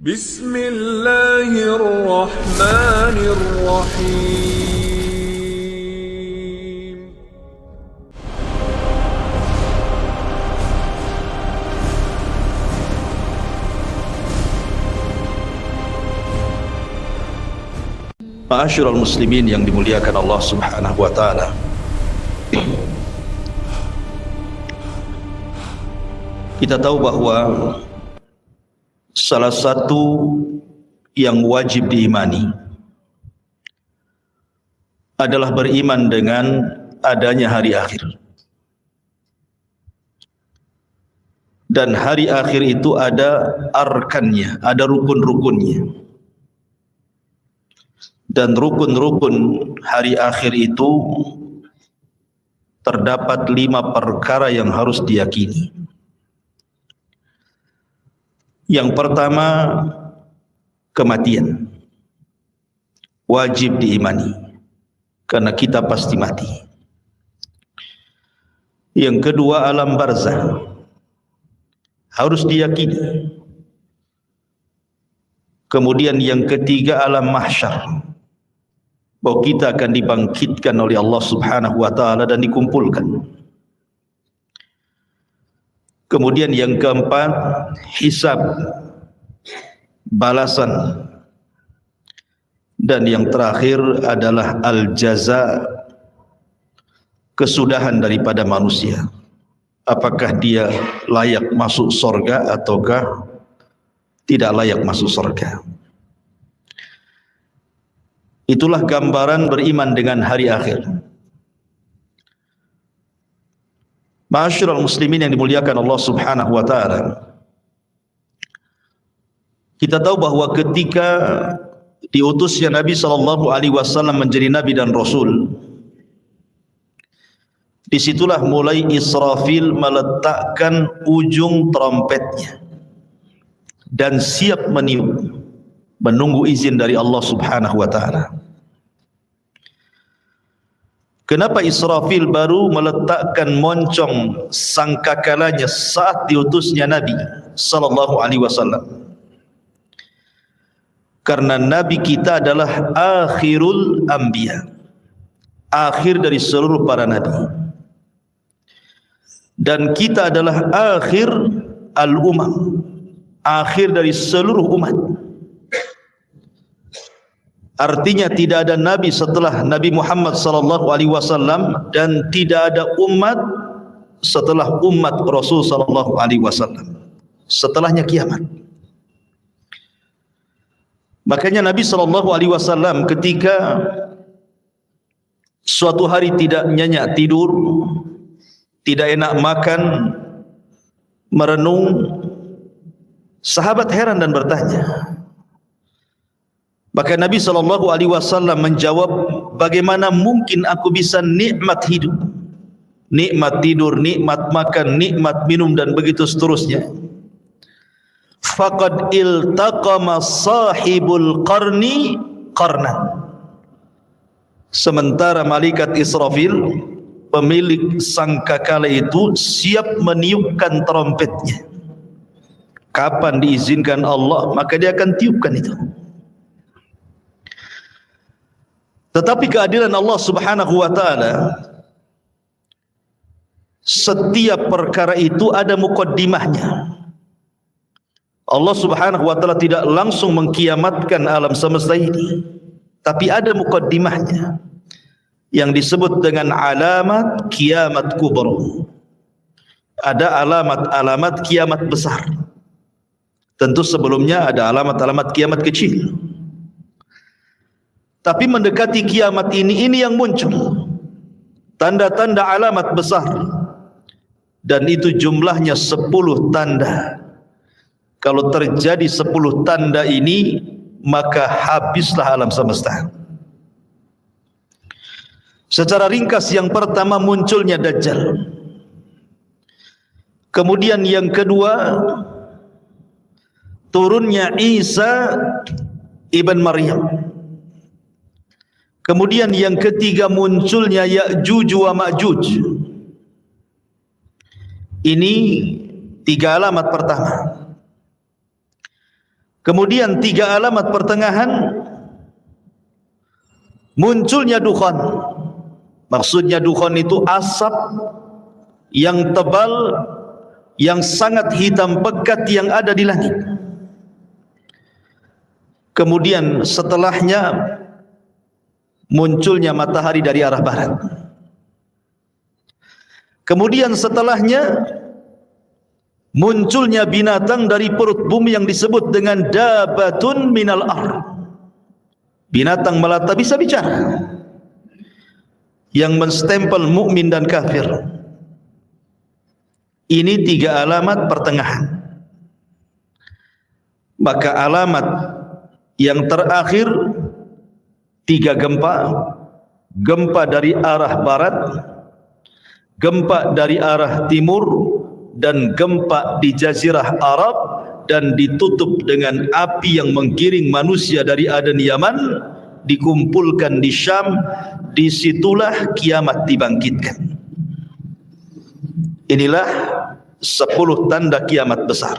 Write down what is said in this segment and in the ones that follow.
بسم الله الرحمن الرحيم Ma'asyiral muslimin yang dimuliakan Allah Subhanahu wa taala. Kita tahu bahwa salah satu yang wajib diimani adalah beriman dengan adanya hari akhir. Dan hari akhir itu ada arkannya, ada rukun-rukunnya. Dan rukun-rukun hari akhir itu terdapat 5 perkara yang harus diyakini. Yang pertama, kematian. Wajib diimani, karena kita pasti mati. Yang kedua, alam barzah. Harus diyakini. Kemudian yang ketiga, alam mahsyar. Bahwa kita akan dibangkitkan oleh Allah Subhanahu wa taala dan dikumpulkan. Kemudian yang keempat, hisab, balasan. Dan yang terakhir adalah al-jaza, kesudahan daripada manusia. Apakah dia layak masuk surga ataukah tidak layak masuk surga. Itulah gambaran beriman dengan hari akhir. Ma'asyiral muslimin yang dimuliakan Allah Subhanahu wa taala. Kita tahu bahwa ketika diutusnya Nabi sallallahu alaihi wasallam menjadi nabi dan rasul, disitulah mulai Israfil meletakkan ujung trompetnya dan siap meniup, menunggu izin dari Allah Subhanahu wa taala. Kenapa Israfil baru meletakkan moncong sangkakalanya saat diutusnya Nabi sallallahu alaihi wasallam? Karena Nabi kita adalah akhirul anbiya, akhir dari seluruh para nabi. Dan kita adalah akhir al-umam, akhir dari seluruh umat. Artinya tidak ada nabi setelah Nabi Muhammad sallallahu alaihi wasallam dan tidak ada umat setelah umat Rasul sallallahu alaihi wasallam. Setelahnya kiamat. Makanya Nabi sallallahu alaihi wasallam ketika suatu hari tidak nyenyak tidur, tidak enak makan, merenung, sahabat heran dan bertanya. Maka Nabi sallallahu alaihi wasallam menjawab, bagaimana mungkin aku bisa nikmat hidup, nikmat tidur, nikmat makan, nikmat minum dan begitu seterusnya. Faqad iltaqama sahibul qarni qarnan. Sementara malaikat Israfil, pemilik sangkakala itu, siap meniupkan trompetnya. Kapan diizinkan Allah, maka dia akan tiupkan itu. Tetapi keadilan Allah Subhanahu wa taala, setiap perkara itu ada muqaddimahnya. Allah Subhanahu wa taala tidak langsung mengkiamatkan alam semesta ini, tapi ada muqaddimahnya yang disebut dengan alamat kiamat kubra. Ada alamat-alamat kiamat besar. Tentu sebelumnya ada alamat-alamat kiamat kecil. Tapi mendekati kiamat ini yang muncul tanda-tanda alamat besar, dan itu jumlahnya 10 tanda. Kalau terjadi 10 tanda ini, maka habislah alam semesta. Secara ringkas, yang pertama munculnya Dajjal. Kemudian yang kedua, turunnya Isa ibn Maryam. Kemudian yang ketiga, munculnya Ya'juj wa Ma'juj. Ini 3 alamat pertama. Kemudian 3 alamat pertengahan, munculnya dukhan. Maksudnya dukhan itu asap yang tebal, yang sangat hitam pekat yang ada di langit. Kemudian setelahnya munculnya matahari dari arah barat. Kemudian setelahnya munculnya binatang dari perut bumi yang disebut dengan dabatun minal ar. Binatang melata bisa bicara, yang menstempel mukmin dan kafir. Ini 3 alamat pertengahan. Maka alamat yang terakhir 3 gempa. Gempa dari arah barat, gempa dari arah timur, dan gempa di Jazirah Arab, dan ditutup dengan api yang menggiring manusia dari Aden Yaman, dikumpulkan di Syam. Disitulah kiamat dibangkitkan. Inilah 10 tanda kiamat besar.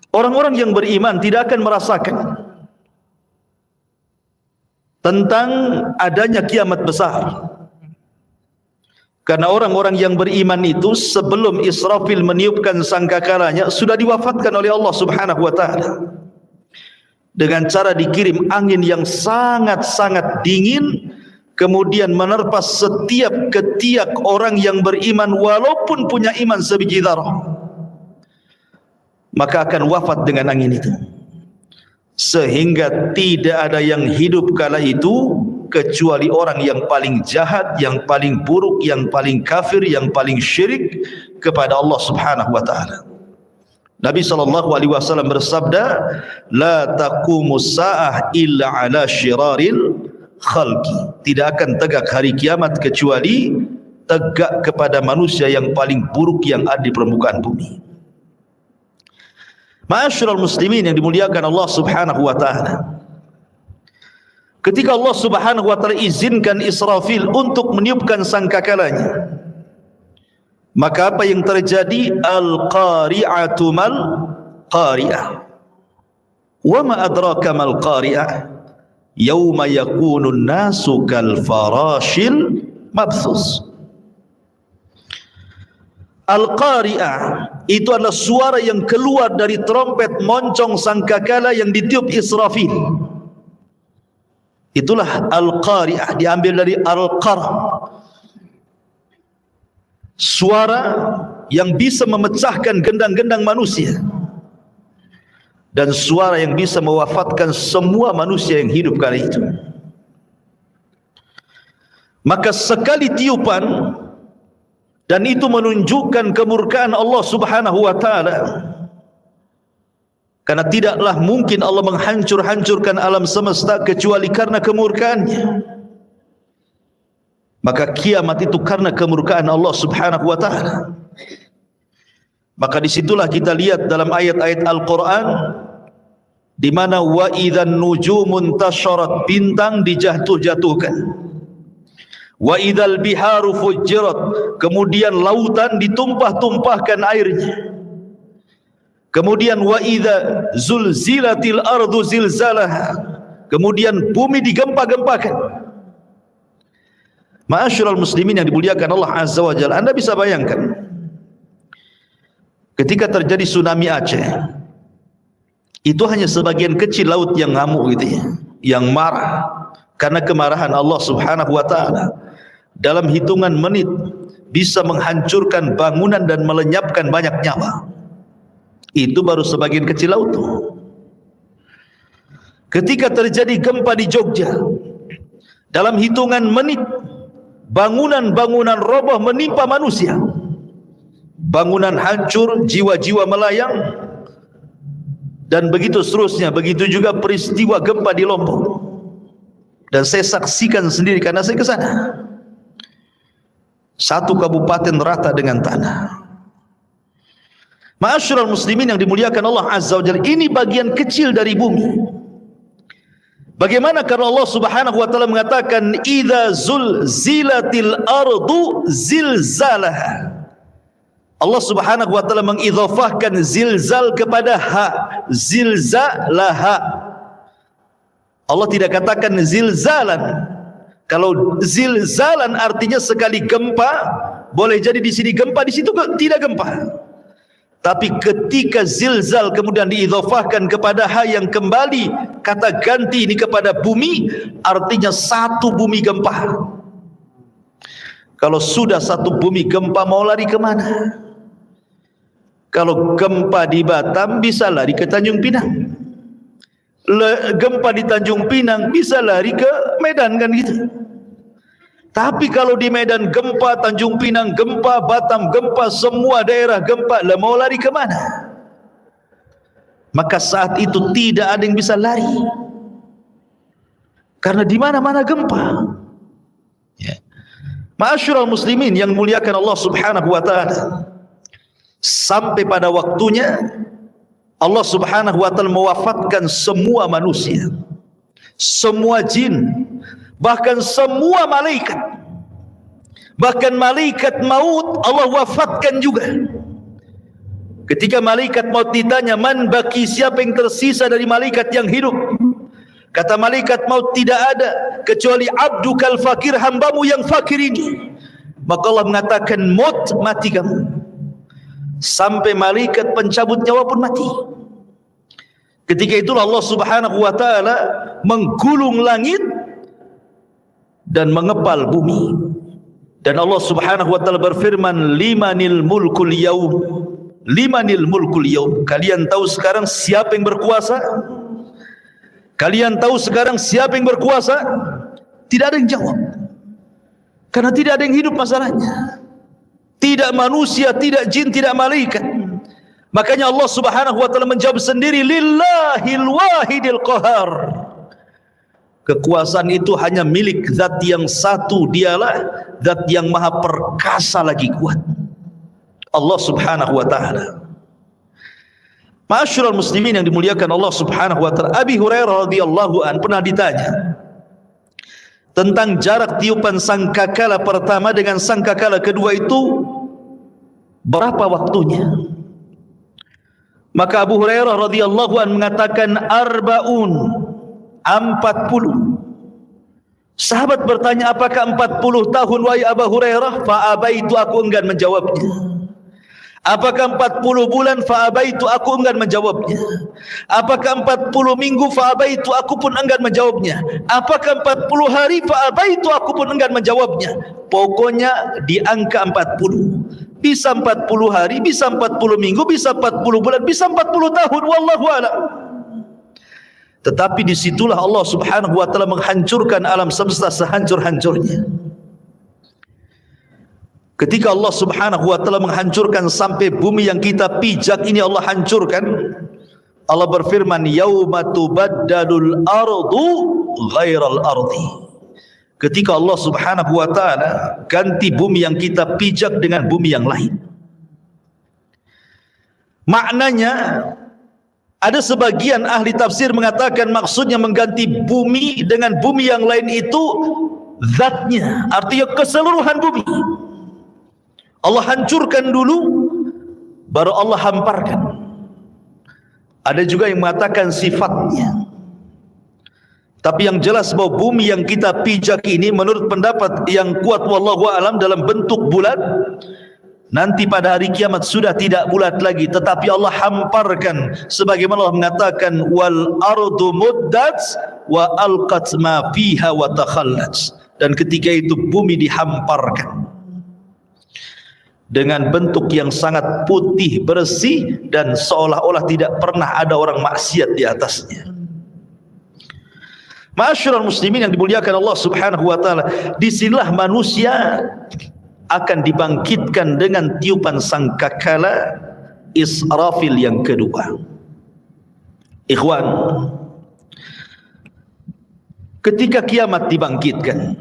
Orang-orang yang beriman tidak akan merasakan tentang adanya kiamat besar, karena orang-orang yang beriman itu sebelum Israfil meniupkan sangkakalanya sudah diwafatkan oleh Allah Subhanahu wa taala dengan cara dikirim angin yang sangat-sangat dingin, kemudian menerpa setiap ketiak orang yang beriman walaupun punya iman sebiji zarah, maka akan wafat dengan angin itu. Sehingga tidak ada yang hidup kala itu kecuali orang yang paling jahat, yang paling buruk, yang paling kafir, yang paling syirik kepada Allah Subhanahu wa taala. Nabi SAW bersabda, la taqumus sa'ah illa ala syiraril khalqi. Tidak akan tegak hari kiamat kecuali tegak kepada manusia yang paling buruk yang ada di permukaan bumi. Ma'asyiral muslimin yang dimuliakan Allah Subhanahu wa taala, ketika Allah Subhanahu wa taala izinkan Israfil untuk meniupkan sangkakalanya, maka apa yang terjadi? Al-qari'atu mal qari'ah. Wa ma adraka mal qari'ah? Yauma yakunun nasu kal farashil mabthus. Al-qari'ah itu adalah suara yang keluar dari trompet moncong sangkakala yang ditiup Israfil. Itulah al-qari'ah, diambil dari al-qar', suara yang bisa memecahkan gendang-gendang manusia, dan suara yang bisa mewafatkan semua manusia yang hidup kali itu. Maka sekali tiupan, dan itu menunjukkan kemurkaan Allah Subhanahu wa taala, karena tidaklah mungkin Allah menghancur-hancurkan alam semesta kecuali karena kemurkaannya. Maka kiamat itu karena kemurkaan Allah Subhanahu wa taala. Maka disitulah kita lihat dalam ayat-ayat Al-Quran, di mana wa idzan nujumun tasharat, bintang dijatuh-jatuhkan, wa idzal biharu fujirat, kemudian lautan ditumpah-tumpahkan airnya, kemudian wa idza zulzilatil ardu zilzalaha, kemudian bumi digempa-gempakan. Ma'asyiral muslimin yang dimuliakan Allah Azza wa Jalla, Anda bisa bayangkan ketika terjadi tsunami Aceh, itu hanya sebagian kecil laut yang ngamuk gitu ya, yang marah karena kemarahan Allah Subhanahu wa taala. Dalam hitungan menit bisa menghancurkan bangunan dan melenyapkan banyak nyawa. Itu baru sebagian kecil laut. Ketika terjadi gempa di Jogja, dalam hitungan menit bangunan-bangunan roboh menimpa manusia, bangunan hancur, jiwa-jiwa melayang, dan begitu seterusnya. Begitu juga peristiwa gempa di Lombok, dan saya saksikan sendiri karena saya ke sana. Satu kabupaten rata dengan tanah. Ma'asyiral muslimin yang dimuliakan Allah Azza wa Jalla, ini bagian kecil dari bumi. Bagaimana karena Allah Subhanahu wa taala mengatakan idza zulzilatil ardu zilzalaha, Allah Subhanahu wa taala mengidhafahkan zilzal kepada ha, zilzalaha. Allah tidak katakan zilzalan. Kalau zilzalan artinya sekali gempa, boleh jadi di sini gempa, di situ tidak gempa. Tapi ketika zilzal kemudian diidhafahkan kepada ha yang kembali kata ganti ini kepada bumi, artinya satu bumi gempa. Kalau sudah satu bumi gempa, mau lari kemana? Kalau gempa di Batam bisa lari ke Tanjung Pinang. Gempa di Tanjung Pinang bisa lari ke Medan, kan gitu. Tapi kalau di Medan gempa, Tanjung Pinang gempa, Batam gempa, semua daerah gempa, lah mau lari ke mana? Maka saat itu tidak ada yang bisa lari, karena di mana-mana gempa. Ya. Ma'asyiral muslimin yang muliakan Allah Subhanahu wa taala, sampai pada waktunya Allah Subhanahu wa taala mewafatkan semua manusia, semua jin, bahkan semua malaikat. Bahkan malaikat maut Allah wafatkan juga. Ketika malaikat maut ditanya, man baki, siapa yang tersisa dari malaikat yang hidup? Kata malaikat maut, tidak ada kecuali abdukal fakir, hambamu yang fakir ini. Maka Allah mengatakan, maut, mati kamu. Sampai malaikat pencabut nyawa pun mati. Ketika itulah Allah Subhanahu wa taala menggulung langit dan mengepal bumi. Dan Allah Subhanahu wa taala berfirman, limanil mulkul yaum, limanil mulkul yaum. Kalian tahu sekarang siapa yang berkuasa? Kalian tahu sekarang siapa yang berkuasa? Tidak ada yang jawab, karena tidak ada yang hidup masalahnya. Tidak manusia, tidak jin, tidak malaikat. Makanya Allah Subhanahu wa taala menjawab sendiri, lillahil wahidil qahar. Kekuasaan itu hanya milik zat yang satu, dialah zat yang maha perkasa lagi kuat, Allah Subhanahu wa taala. Ma'asyiral muslimin yang dimuliakan Allah Subhanahu wa taala, Abi Hurairah radhiyallahu an pernah ditanya tentang jarak tiupan sangkakala pertama dengan sangkakala kedua itu berapa waktunya. Maka Abu Hurairah radhiyallahu an mengatakan 40. Sahabat bertanya, apakah 40 tahun wahai Abu Hurairah? Fa'abaitu, aku enggan menjawabnya. Apakah 40 bulan? Fa'abaitu, aku enggan menjawabnya. Apakah 40 minggu? Fa'abaitu, aku pun enggan menjawabnya. Apakah 40 hari? Fa'abaitu, aku pun enggan menjawabnya. Pokoknya di angka 40. Bisa 40 hari, bisa 40 minggu, bisa 40 bulan, bisa 40 tahun, wallahu a'lam. Tetapi disitulah Allah Subhanahu wa taala menghancurkan alam semesta sehancur-hancurnya. Ketika Allah Subhanahu wa taala menghancurkan sampai bumi yang kita pijak ini Allah hancurkan, Allah berfirman, yauma tubaddalul ardu ghairal ardi. Ketika Allah Subhanahu wa taala ganti bumi yang kita pijak dengan bumi yang lain. Maknanya, ada sebagian ahli tafsir mengatakan maksudnya mengganti bumi dengan bumi yang lain itu zatnya, artinya keseluruhan bumi. Allah hancurkan dulu, baru Allah hamparkan. Ada juga yang mengatakan sifatnya. Tapi yang jelas bahwa bumi yang kita pijak ini menurut pendapat yang kuat wallahu alam dalam bentuk bulat, nanti pada hari kiamat sudah tidak bulat lagi, tetapi Allah hamparkan sebagaimana Allah mengatakan wal ardu muddat wa alqat ma fiha wa takhallat. Dan ketika itu bumi dihamparkan dengan bentuk yang sangat putih bersih dan seolah-olah tidak pernah ada orang maksiat di atasnya. Ma'asyiral muslimin yang dimuliakan Allah Subhanahu wa taala, disinilah manusia akan dibangkitkan dengan tiupan sangkakala Israfil yang kedua. Ikhwan, ketika kiamat dibangkitkan,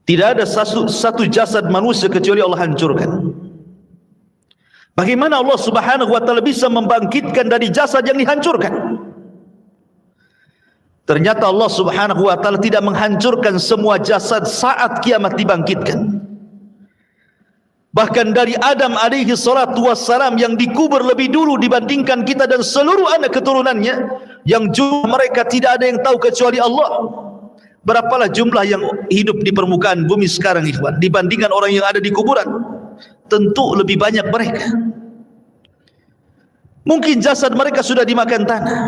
tidak ada satu jasad manusia kecuali Allah hancurkan. Bagaimana Allah Subhanahu wa taala bisa membangkitkan dari jasad yang dihancurkan? Ternyata Allah Subhanahu wa taala tidak menghancurkan semua jasad saat kiamat dibangkitkan. Bahkan dari Adam alaihi salatu wassalam yang dikubur lebih dulu dibandingkan kita dan seluruh anak keturunannya, yang jumlah mereka tidak ada yang tahu kecuali Allah. Berapalah jumlah yang hidup di permukaan bumi sekarang, ikhwan, dibandingkan orang yang ada di kuburan? Tentu lebih banyak mereka. Mungkin jasad mereka sudah dimakan tanah,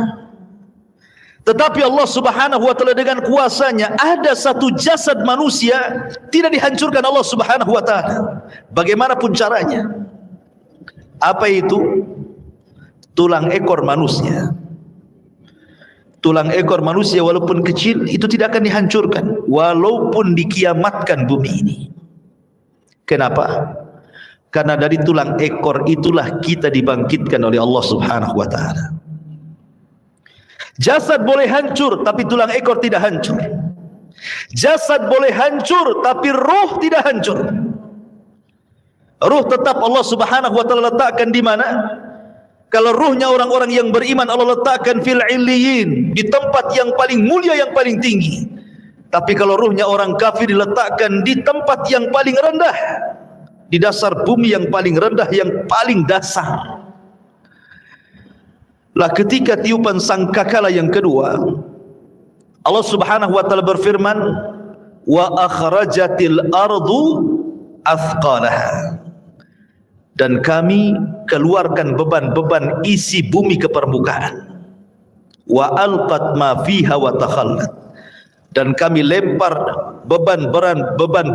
tetapi Allah subhanahu wa ta'ala dengan kuasanya, ada satu jasad manusia tidak dihancurkan Allah subhanahu wa ta'ala, bagaimanapun caranya. Apa itu? Tulang ekor manusia. Tulang ekor manusia walaupun kecil itu tidak akan dihancurkan walaupun dikiamatkan bumi ini. Kenapa? Karena dari tulang ekor itulah kita dibangkitkan oleh Allah subhanahu wa ta'ala. Jasad boleh hancur tapi tulang ekor tidak hancur. Jasad boleh hancur tapi ruh tidak hancur. Ruh tetap Allah subhanahu wa ta'ala letakkan di mana? Kalau ruhnya orang-orang yang beriman Allah letakkan fil illiyin, di tempat yang paling mulia, yang paling tinggi. Tapi kalau ruhnya orang kafir diletakkan di tempat yang paling rendah, di dasar bumi yang paling rendah, yang paling dasar. Lah ketika tiupan sangkakala yang kedua, Allah subhanahu wa ta'ala berfirman, wa akhrajatil ardu athqalaha, dan kami keluarkan beban-beban isi bumi ke permukaan. Wa alqat ma fiha wa takhallat, dan kami lempar beban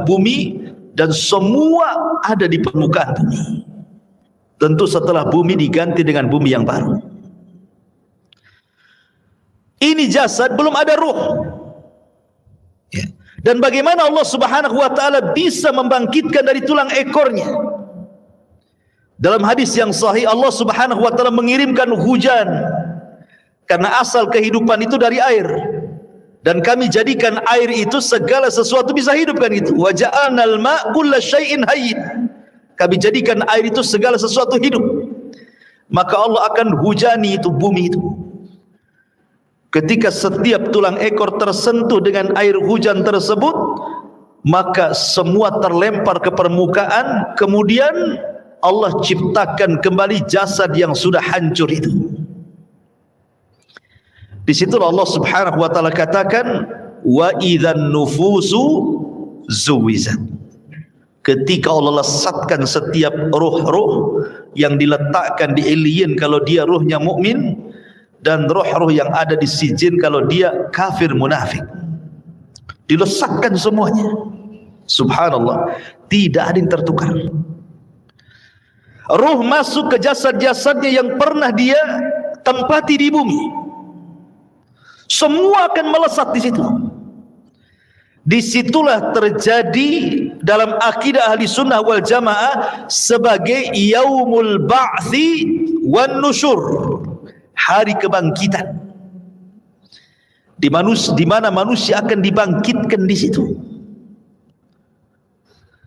bumi dan semua ada di permukaan bumi. Tentu setelah bumi diganti dengan bumi yang baru. Ini jasad, belum ada ruh. Dan bagaimana Allah subhanahu wa ta'ala bisa membangkitkan dari tulang ekornya? Dalam hadis yang sahih, Allah subhanahu wa ta'ala mengirimkan hujan, karena asal kehidupan itu dari air, dan kami jadikan air itu segala sesuatu bisa hidup, kan itu. Wa ja'alnal ma' kulla syai'in hayyin, kami jadikan air itu segala sesuatu hidup. Maka Allah akan hujani itu bumi itu. Ketika setiap tulang ekor tersentuh dengan air hujan tersebut, maka semua terlempar ke permukaan. Kemudian Allah ciptakan kembali jasad yang sudah hancur itu. Di situ Allah subhanahu wa ta'ala katakan, wa idzan nufusu zuwizat, ketika Allah lesatkan setiap ruh-ruh yang diletakkan di illiyin kalau dia ruhnya mukmin, dan roh-roh yang ada di sijin kalau dia kafir munafik, dilesatkan semuanya. Subhanallah, tidak ada yang tertukar. Ruh masuk ke jasad-jasadnya yang pernah dia tempati di bumi, semua akan melesat di situ. Disitulah terjadi dalam akidah ahli sunnah wal jamaah sebagai yaumul ba'thi wan nusyur, hari kebangkitan, di mana manusia akan dibangkitkan di situ.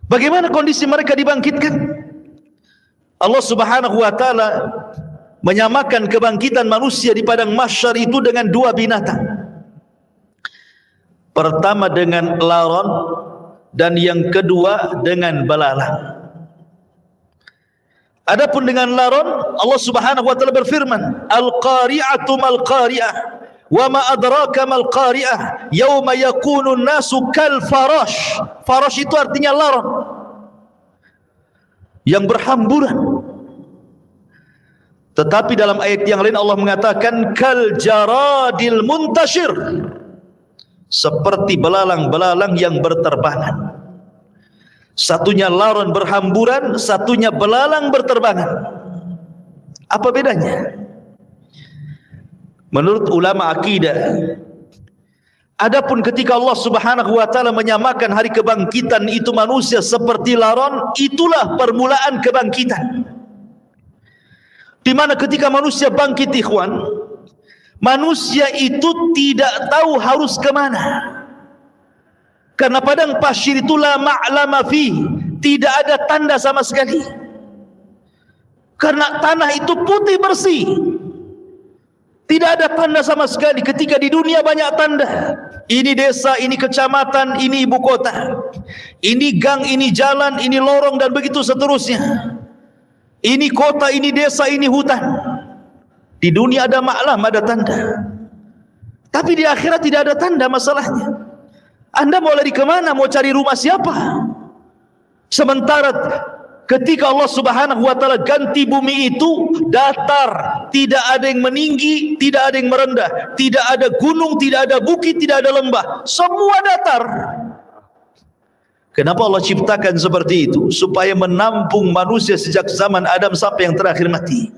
Bagaimana kondisi mereka dibangkitkan? Allah subhanahu wa ta'ala menyamakan kebangkitan manusia di padang mahsyar itu dengan dua binatang. Pertama dengan laron, dan yang kedua dengan belalang. Adapun dengan laron, Allah subhanahu wa ta'ala berfirman, al-qari'atu mal-qari'ah, wa ma adraka mal-qari'ah, yawma yakunu nasu kal farash. Farash itu artinya laron yang berhamburan. Tetapi dalam ayat yang lain Allah mengatakan kal jaradil muntashir, seperti belalang-belalang yang berterbangan. Satunya laron berhamburan, satunya belalang berterbangan. Apa bedanya? Menurut ulama akidah, adapun ketika Allah subhanahu wa ta'ala menyamakan hari kebangkitan itu manusia seperti laron, itulah permulaan kebangkitan. Di mana ketika manusia bangkit, ikhwan, manusia itu tidak tahu harus kemana. Karena padang pasir itu la ma'lama fi, tidak ada tanda sama sekali. Karena tanah itu putih bersih, Tidak ada tanda sama sekali. Ketika di dunia banyak tanda. Ini desa, ini kecamatan, ini ibu kota. Ini gang, ini jalan, ini lorong dan begitu seterusnya. Ini kota, ini desa, ini hutan. Di dunia ada maklam, ada tanda. Tapi di akhirat tidak ada tanda masalahnya. Anda mau lari kemana? Mau cari rumah siapa? Sementara ketika Allah Subhanahu wa ta'ala ganti bumi itu datar, tidak ada yang meninggi, tidak ada yang merendah, tidak ada gunung, tidak ada bukit, tidak ada lembah, semua datar. Kenapa Allah ciptakan seperti itu? Supaya menampung manusia sejak zaman Adam sampai yang terakhir mati.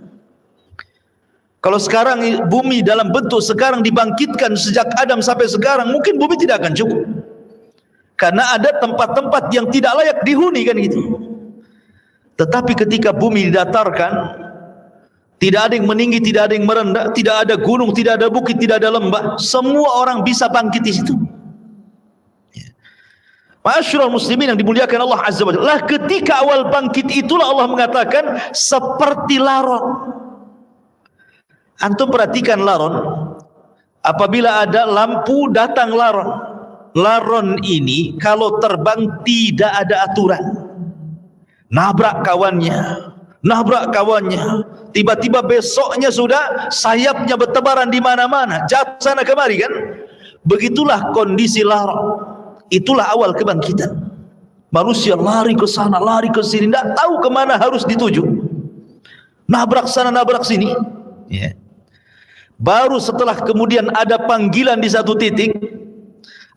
Kalau sekarang bumi dalam bentuk sekarang dibangkitkan sejak Adam sampai sekarang, mungkin bumi tidak akan cukup. Karena ada tempat-tempat yang tidak layak dihuni kan gitu. Tetapi ketika bumi didatarkan, tidak ada yang meninggi, tidak ada yang merendah, tidak ada gunung, tidak ada bukit, tidak ada lembah, semua orang bisa bangkit di situ. Ma'asyiral muslimin yang dimuliakan Allah Azza wa Jalla, ketika awal bangkit itulah Allah mengatakan seperti laron. Antum perhatikan laron, apabila ada lampu datang laron. Laron ini kalau terbang tidak ada aturan. Nabrak kawannya, tiba-tiba besoknya sudah sayapnya bertebaran di mana-mana, jatuh sana kemari kan? Begitulah kondisi laron. Itulah awal kebangkitan. Manusia lari ke sana, lari ke sini, tidak tahu kemana harus dituju. Nabrak sana, nabrak sini. Ya. Baru setelah kemudian ada panggilan di satu titik,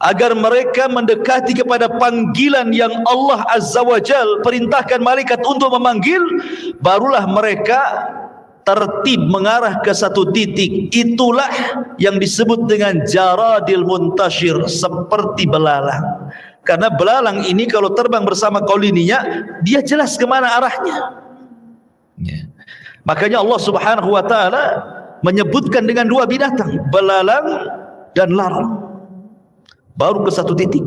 agar mereka mendekati kepada panggilan yang Allah Azza wa Jal perintahkan malaikat untuk memanggil, barulah mereka tertib mengarah ke satu titik. Itulah yang disebut dengan jaradil muntashir, seperti belalang. Karena belalang ini kalau terbang bersama koloninya, dia jelas kemana arahnya. Ya. Makanya Allah Subhanahu wa ta'ala menyebutkan dengan dua binatang, belalang dan laron. Baru ke satu titik.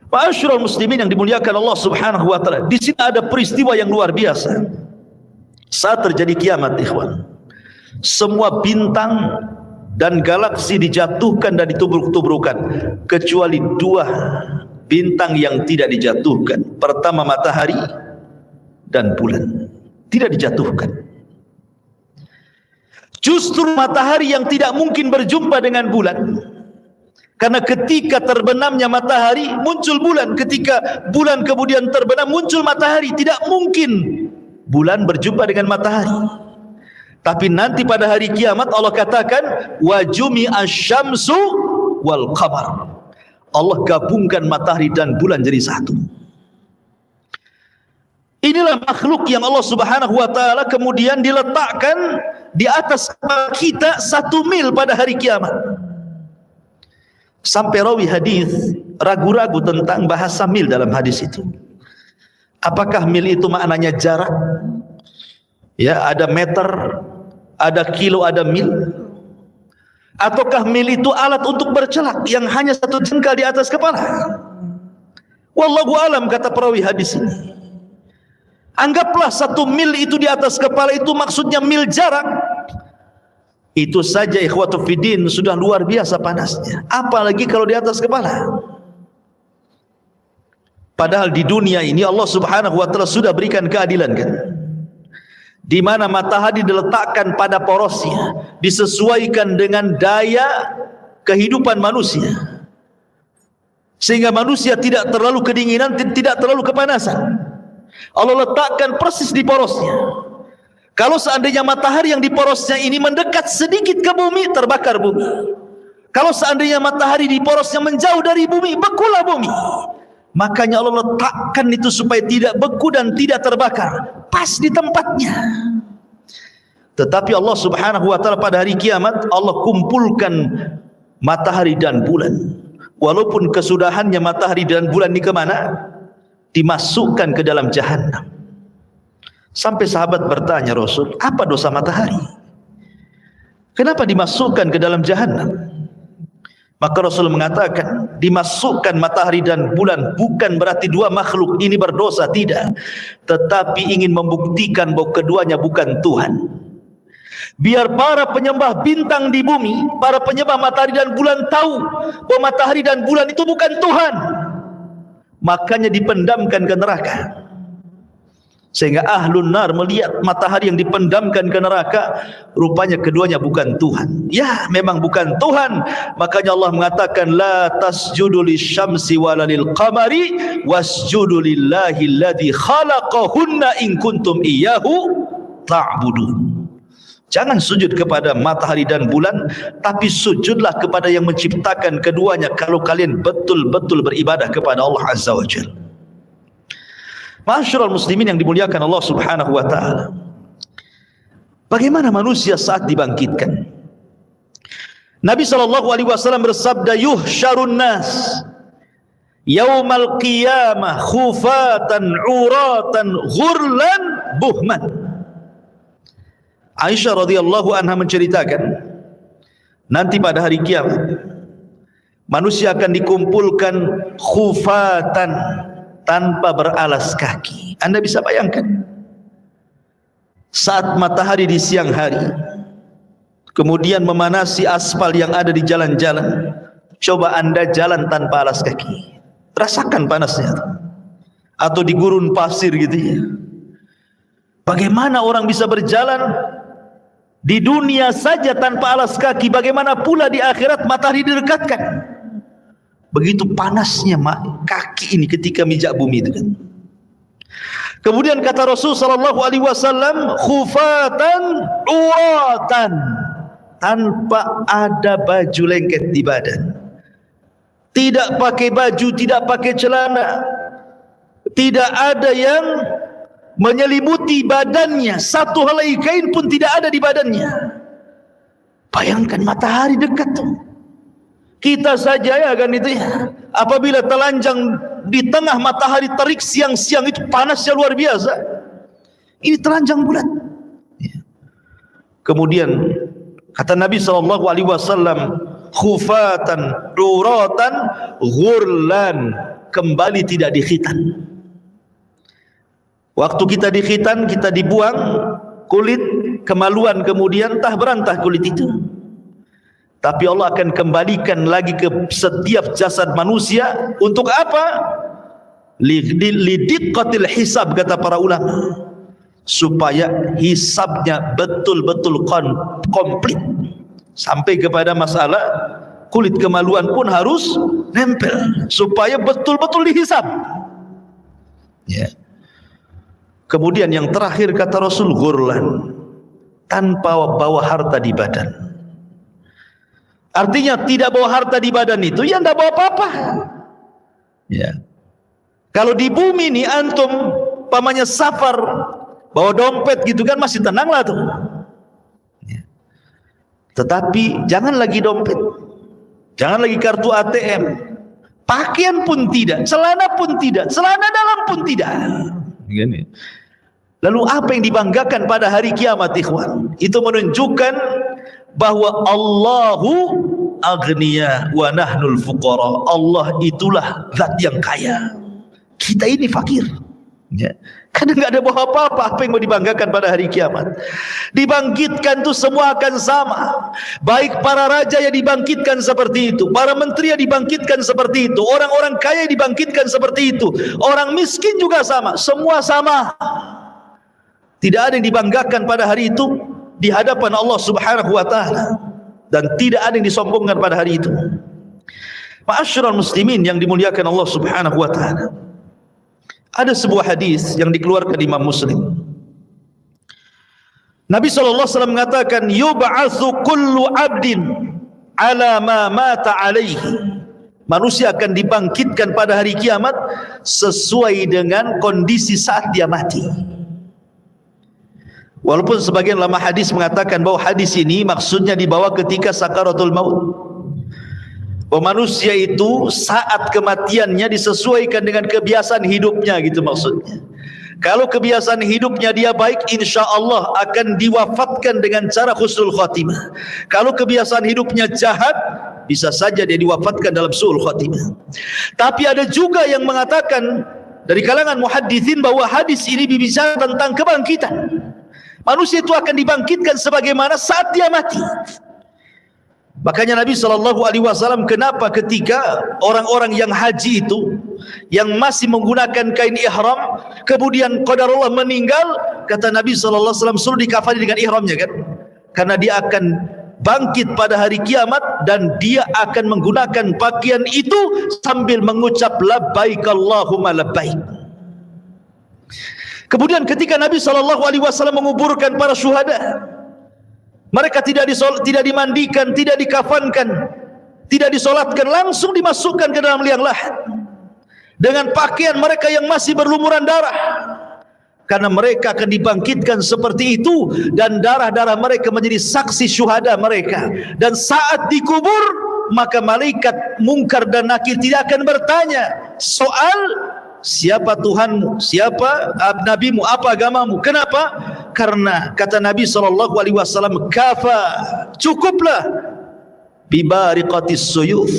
Ma'asyiral muslimin yang dimuliakan Allah Subhanahu wa ta'ala, di sini ada peristiwa yang luar biasa. Saat terjadi kiamat, ikhwan, semua bintang dan galaksi dijatuhkan dan ditubruk-tubrukan, kecuali dua bintang yang tidak dijatuhkan. Pertama matahari dan bulan tidak dijatuhkan. Justru matahari yang tidak mungkin berjumpa dengan bulan. Karena ketika terbenamnya matahari muncul bulan, ketika bulan kemudian terbenam muncul matahari. Tidak mungkin bulan berjumpa dengan matahari. Tapi nanti pada hari kiamat Allah katakan wa jumi'asy syamsu wal qamar. Allah gabungkan matahari dan bulan jadi satu. Inilah makhluk yang Allah Subhanahu wa ta'ala kemudian diletakkan di atas kita 1 mil pada hari kiamat. Sampai rawi hadis ragu-ragu tentang bahasa mil dalam hadis itu. Apakah mil itu maknanya jarak? Ya, ada meter, ada kilo, ada mil. Ataukah mil itu alat untuk bercelak yang hanya 1 jengkal di atas kepala? Wallahu alam, kata perawi hadis ini. Anggaplah 1 mil itu di atas kepala itu maksudnya mil jarak. Itu saja ikhwatu fiddin sudah luar biasa panasnya. Apalagi kalau di atas kepala. Padahal di dunia ini Allah Subhanahu wa ta'ala sudah berikan keadilan kan. Di mana matahari diletakkan pada porosnya, disesuaikan dengan daya kehidupan manusia. Sehingga manusia tidak terlalu kedinginan, tidak terlalu kepanasan. Allah letakkan persis di porosnya. Kalau seandainya matahari yang di porosnya ini mendekat sedikit ke bumi, terbakar bumi. Kalau seandainya matahari di porosnya menjauh dari bumi, bekulah bumi. Makanya Allah letakkan itu supaya tidak beku dan tidak terbakar, pas di tempatnya. Tetapi Allah Subhanahu wa ta'ala pada hari kiamat Allah kumpulkan matahari dan bulan. Walaupun kesudahannya matahari dan bulan ini kemana? Dimasukkan ke dalam jahannam. Sampai sahabat bertanya, Rasul, apa dosa matahari? Kenapa dimasukkan ke dalam jahannam? Maka Rasul mengatakan, dimasukkan matahari dan bulan bukan berarti dua makhluk ini berdosa, tidak. Tetapi ingin membuktikan bahwa keduanya bukan Tuhan. Biar para penyembah bintang di bumi, para penyembah matahari dan bulan tahu bahwa matahari dan bulan itu bukan Tuhan. Makanya dipendamkan ke neraka. Sehingga ahlun nar melihat matahari yang dipendamkan ke neraka, rupanya keduanya bukan Tuhan. Ya, memang bukan Tuhan. Makanya Allah mengatakan la tasjudu lisyamsi wala lilqamari wasjudu lillahi alladzi khalaqahunna in kuntum iyyahu ta'budun. Jangan sujud kepada matahari dan bulan, tapi sujudlah kepada yang menciptakan keduanya kalau kalian betul-betul beribadah kepada Allah Azza wa Jalla. Ma'asyiral muslimin yang dimuliakan Allah Subhanahu wa taala. Bagaimana manusia saat dibangkitkan? Nabi sallallahu alaihi wasallam bersabda, yuhsyarun nas yaumal qiyamah khufatan uratan ghurlan buhman. Aisyah radhiyallahu anha menceritakan, nanti pada hari kiamat manusia akan dikumpulkan khufatan, tanpa beralas kaki. Anda bisa bayangkan saat matahari di siang hari kemudian memanasi aspal yang ada di jalan-jalan. Coba Anda jalan tanpa alas kaki, rasakan panasnya. Atau di gurun pasir gitu ya. Bagaimana orang bisa berjalan di dunia saja tanpa alas kaki, bagaimana pula di akhirat matahari didekatkan. Begitu panasnya kaki ini ketika mijak bumi itu kan. Kemudian kata Rasul sallallahu alaihi wasallam, khufatan uratan, tanpa ada baju lengket di badan. Tidak pakai baju, tidak pakai celana. Tidak ada yang menyelimuti badannya, satu helai kain pun tidak ada di badannya. Bayangkan matahari dekat tuh. Kita saja ya kan itu ya, apabila telanjang di tengah matahari terik siang-siang itu panasnya luar biasa. Ini telanjang bulat. Kemudian kata Nabi SAW, khufatan uratan ghurlan, kembali tidak dikhitan. Waktu kita dikhitan, kita dibuang kulit, kemaluan kemudian entah berantah kulit itu. Tapi Allah akan kembalikan lagi ke setiap jasad manusia. Untuk apa? Lidiqqatil hisab, kata para ulama, supaya hisabnya betul-betul komplit. Sampai kepada masalah kulit kemaluan pun harus nempel, supaya betul-betul dihisab. Ya. Kemudian yang terakhir kata Rasul, ghurlan, tanpa bawa harta di badan. Artinya tidak bawa harta di badan itu ya tidak bawa apa-apa. Ya. Kalau di bumi ini antum pamannya safar bawa dompet gitu kan masih tenang lah tuh. Ya. Tetapi jangan lagi dompet, jangan lagi kartu ATM, pakaian pun tidak, celana pun tidak, celana dalam pun tidak. Gini. Lalu apa yang dibanggakan pada hari kiamat, ikhwan? Itu menunjukkan bahwa Allahu aghniya wa nahnul fuqara. Allah itulah zat yang kaya, kita ini fakir. Ya. Karena nggak ada bawa apa-apa. Apa yang mau dibanggakan pada hari kiamat? Dibangkitkan tuh semua akan sama. Baik para raja yang dibangkitkan seperti itu, para menteri yang dibangkitkan seperti itu, orang-orang kaya yang dibangkitkan seperti itu, orang miskin juga sama. Semua sama. Tidak ada yang dibanggakan pada hari itu di hadapan Allah Subhanahu wa taala, dan tidak ada yang disombongkan pada hari itu. Ma'asyiral muslimin yang dimuliakan Allah Subhanahu wa taala. Ada sebuah hadis yang dikeluarkan Imam Muslim. Nabi sallallahu alaihi wasallam mengatakan, yub'atsu kullu 'abdin 'ala ma mata 'alaihi. Manusia akan dibangkitkan pada hari kiamat sesuai dengan kondisi saat dia mati. Walaupun sebagian ulama hadis mengatakan bahwa hadis ini maksudnya dibawa ketika sakaratul maut. Bahwa manusia itu saat kematiannya disesuaikan dengan kebiasaan hidupnya, gitu maksudnya. Kalau kebiasaan hidupnya dia baik, insya Allah akan diwafatkan dengan cara husnul khatimah. Kalau kebiasaan hidupnya jahat, bisa saja dia diwafatkan dalam su'ul khatimah. Tapi ada juga yang mengatakan dari kalangan muhadditsin bahwa hadis ini berbicara tentang kebangkitan. Manusia itu akan dibangkitkan sebagaimana saat dia mati. Makanya Nabi SAW, kenapa ketika orang-orang yang haji itu, yang masih menggunakan kain ihram, kemudian qadarullah meninggal, kata Nabi SAW, suruh dikafani dengan ihramnya kan? Karena dia akan bangkit pada hari kiamat dan dia akan menggunakan pakaian itu sambil mengucap labbaik Allahumma labbaik. Kemudian ketika Nabi SAW menguburkan para syuhada, mereka tidak dimandikan, tidak dikafankan, tidak disolatkan, langsung dimasukkan ke dalam liang lahat dengan pakaian mereka yang masih berlumuran darah, karena mereka akan dibangkitkan seperti itu dan darah-darah mereka menjadi saksi syuhada mereka. Dan saat dikubur, maka malaikat Munkar dan Nakir tidak akan bertanya soal siapa Tuhanmu, siapa nabimu, apa agamamu. Kenapa? Karena kata Nabi SAW, kafa, cukuplah bibariqatis suyuf,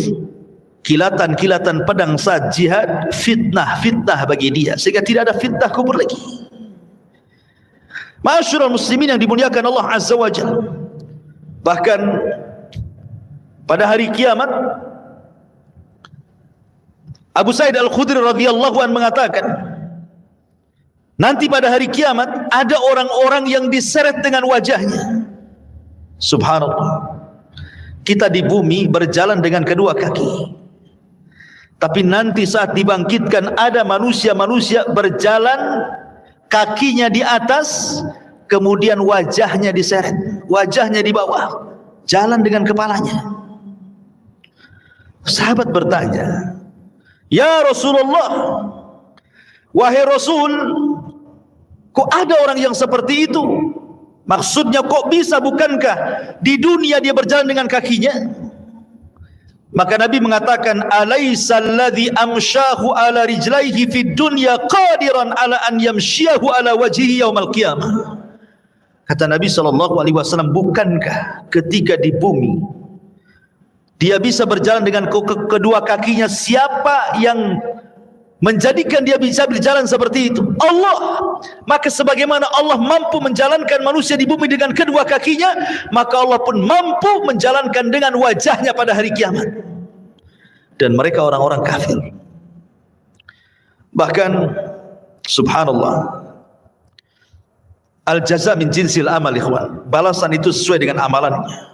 kilatan-kilatan pedang saat jihad, fitnah bagi dia, sehingga tidak ada fitnah kubur lagi. Ma'asyiral muslimin yang dimuliakan Allah Azza wa Jalla, bahkan pada hari kiamat Abu Sa'id Al-Khudri radhiyallahu anhu mengatakan, nanti pada hari kiamat ada orang-orang yang diseret dengan wajahnya. Subhanallah. Kita di bumi berjalan dengan kedua kaki, tapi nanti saat dibangkitkan ada manusia-manusia berjalan kakinya di atas, kemudian wajahnya diseret, wajahnya di bawah, jalan dengan kepalanya. Sahabat bertanya, ya Rasulullah, wahai Rasul, kok ada orang yang seperti itu? Maksudnya kok bisa, bukankah di dunia dia berjalan dengan kakinya? Maka Nabi mengatakan, alaysa alladhi amshahu ala rijlaihi fid dunya qadiran ala an yamshiyahu ala wajhihi yaumal qiyamah. Kata Nabi SAW, bukankah ketika di bumi dia bisa berjalan dengan kedua kakinya, siapa yang menjadikan dia bisa berjalan seperti itu? Allah. Maka sebagaimana Allah mampu menjalankan manusia di bumi dengan kedua kakinya, maka Allah pun mampu menjalankan dengan wajahnya pada hari kiamat. Dan mereka orang-orang kafir. Bahkan subhanallah, al-jaza min jinsil amal, ikhwan, balasan itu sesuai dengan amalannya.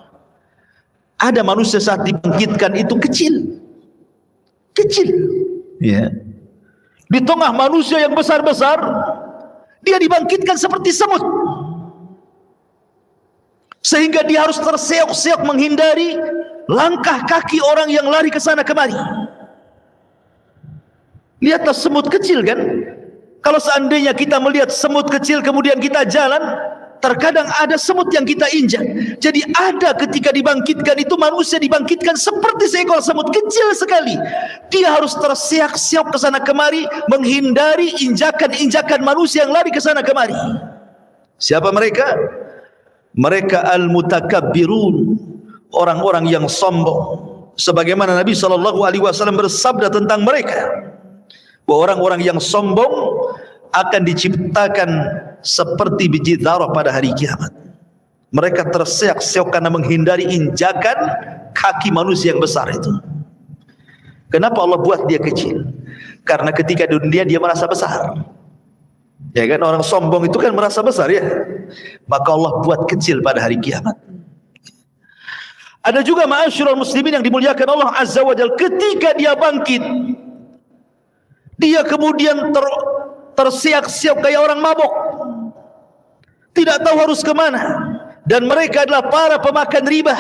Ada manusia saat dibangkitkan itu kecil, ya. Di tengah manusia yang besar-besar, dia dibangkitkan seperti semut, sehingga dia harus terseok-seok menghindari langkah kaki orang yang lari ke sana kemari. Lihatlah semut kecil kan. Kalau seandainya kita melihat semut kecil kemudian kita jalan, terkadang ada semut yang kita injak. Jadi ada ketika dibangkitkan itu, manusia dibangkitkan seperti seekor semut kecil sekali. Dia harus terseok-seok ke sana kemari menghindari injakan-injakan manusia yang lari ke sana kemari. Siapa mereka? Mereka al-mutakabbirun, orang-orang yang sombong. Sebagaimana Nabi SAW bersabda tentang mereka, bahwa orang-orang yang sombong akan diciptakan seperti biji zarah pada hari kiamat. Mereka terseok-seok karena menghindari injakan kaki manusia yang besar itu. Kenapa Allah buat dia kecil? Karena ketika di dunia dia merasa besar. Ya kan, orang sombong itu kan merasa besar ya. Maka Allah buat kecil pada hari kiamat. Ada juga ma'asyiral muslimin yang dimuliakan Allah Azza wa Jalla, ketika dia bangkit, dia kemudian terseok-seok kayak orang mabuk, tidak tahu harus kemana. Dan mereka adalah para pemakan riba.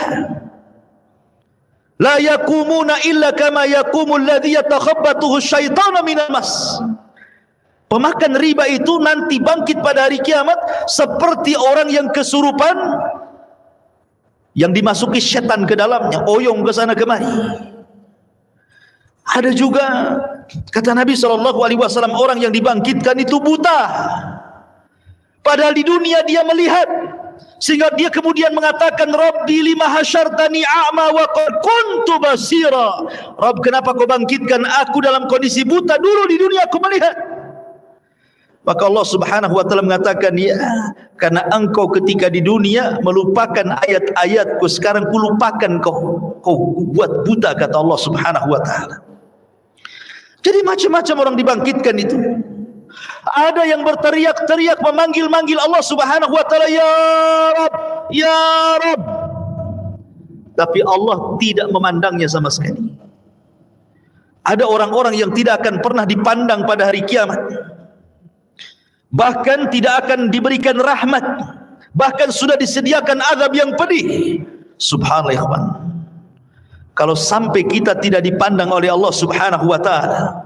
La yakumuna illa kama yakumul ladzi yatakhabbathu syaitanu minal mas. Pemakan riba itu nanti bangkit pada hari kiamat seperti orang yang kesurupan, yang dimasuki setan ke dalamnya, oyong ke sana kemari. Ada juga kata Nabi SAW, orang yang dibangkitkan itu buta, padahal di dunia dia melihat, sehingga dia kemudian mengatakan, Rabbi lima hasyartani a'ma wa qad kuntu basira. Rabb, kenapa kau bangkitkan aku dalam kondisi buta? Dulu di dunia aku melihat. Maka Allah Subhanahu wa taala mengatakan, ya, karena engkau ketika di dunia melupakan ayat-ayatku, sekarang kulupakan kau buat buta, kata Allah Subhanahu wa taala. Jadi macam-macam orang dibangkitkan itu. Ada yang berteriak-teriak memanggil-manggil Allah Subhanahu wa taala, ya Rabb, ya Rabb. Tapi Allah tidak memandangnya sama sekali. Ada orang-orang yang tidak akan pernah dipandang pada hari kiamat. Bahkan tidak akan diberikan rahmat, bahkan sudah disediakan azab yang pedih. Subhanallah ya kawan. Kalau sampai kita tidak dipandang oleh Allah Subhanahu wa taala,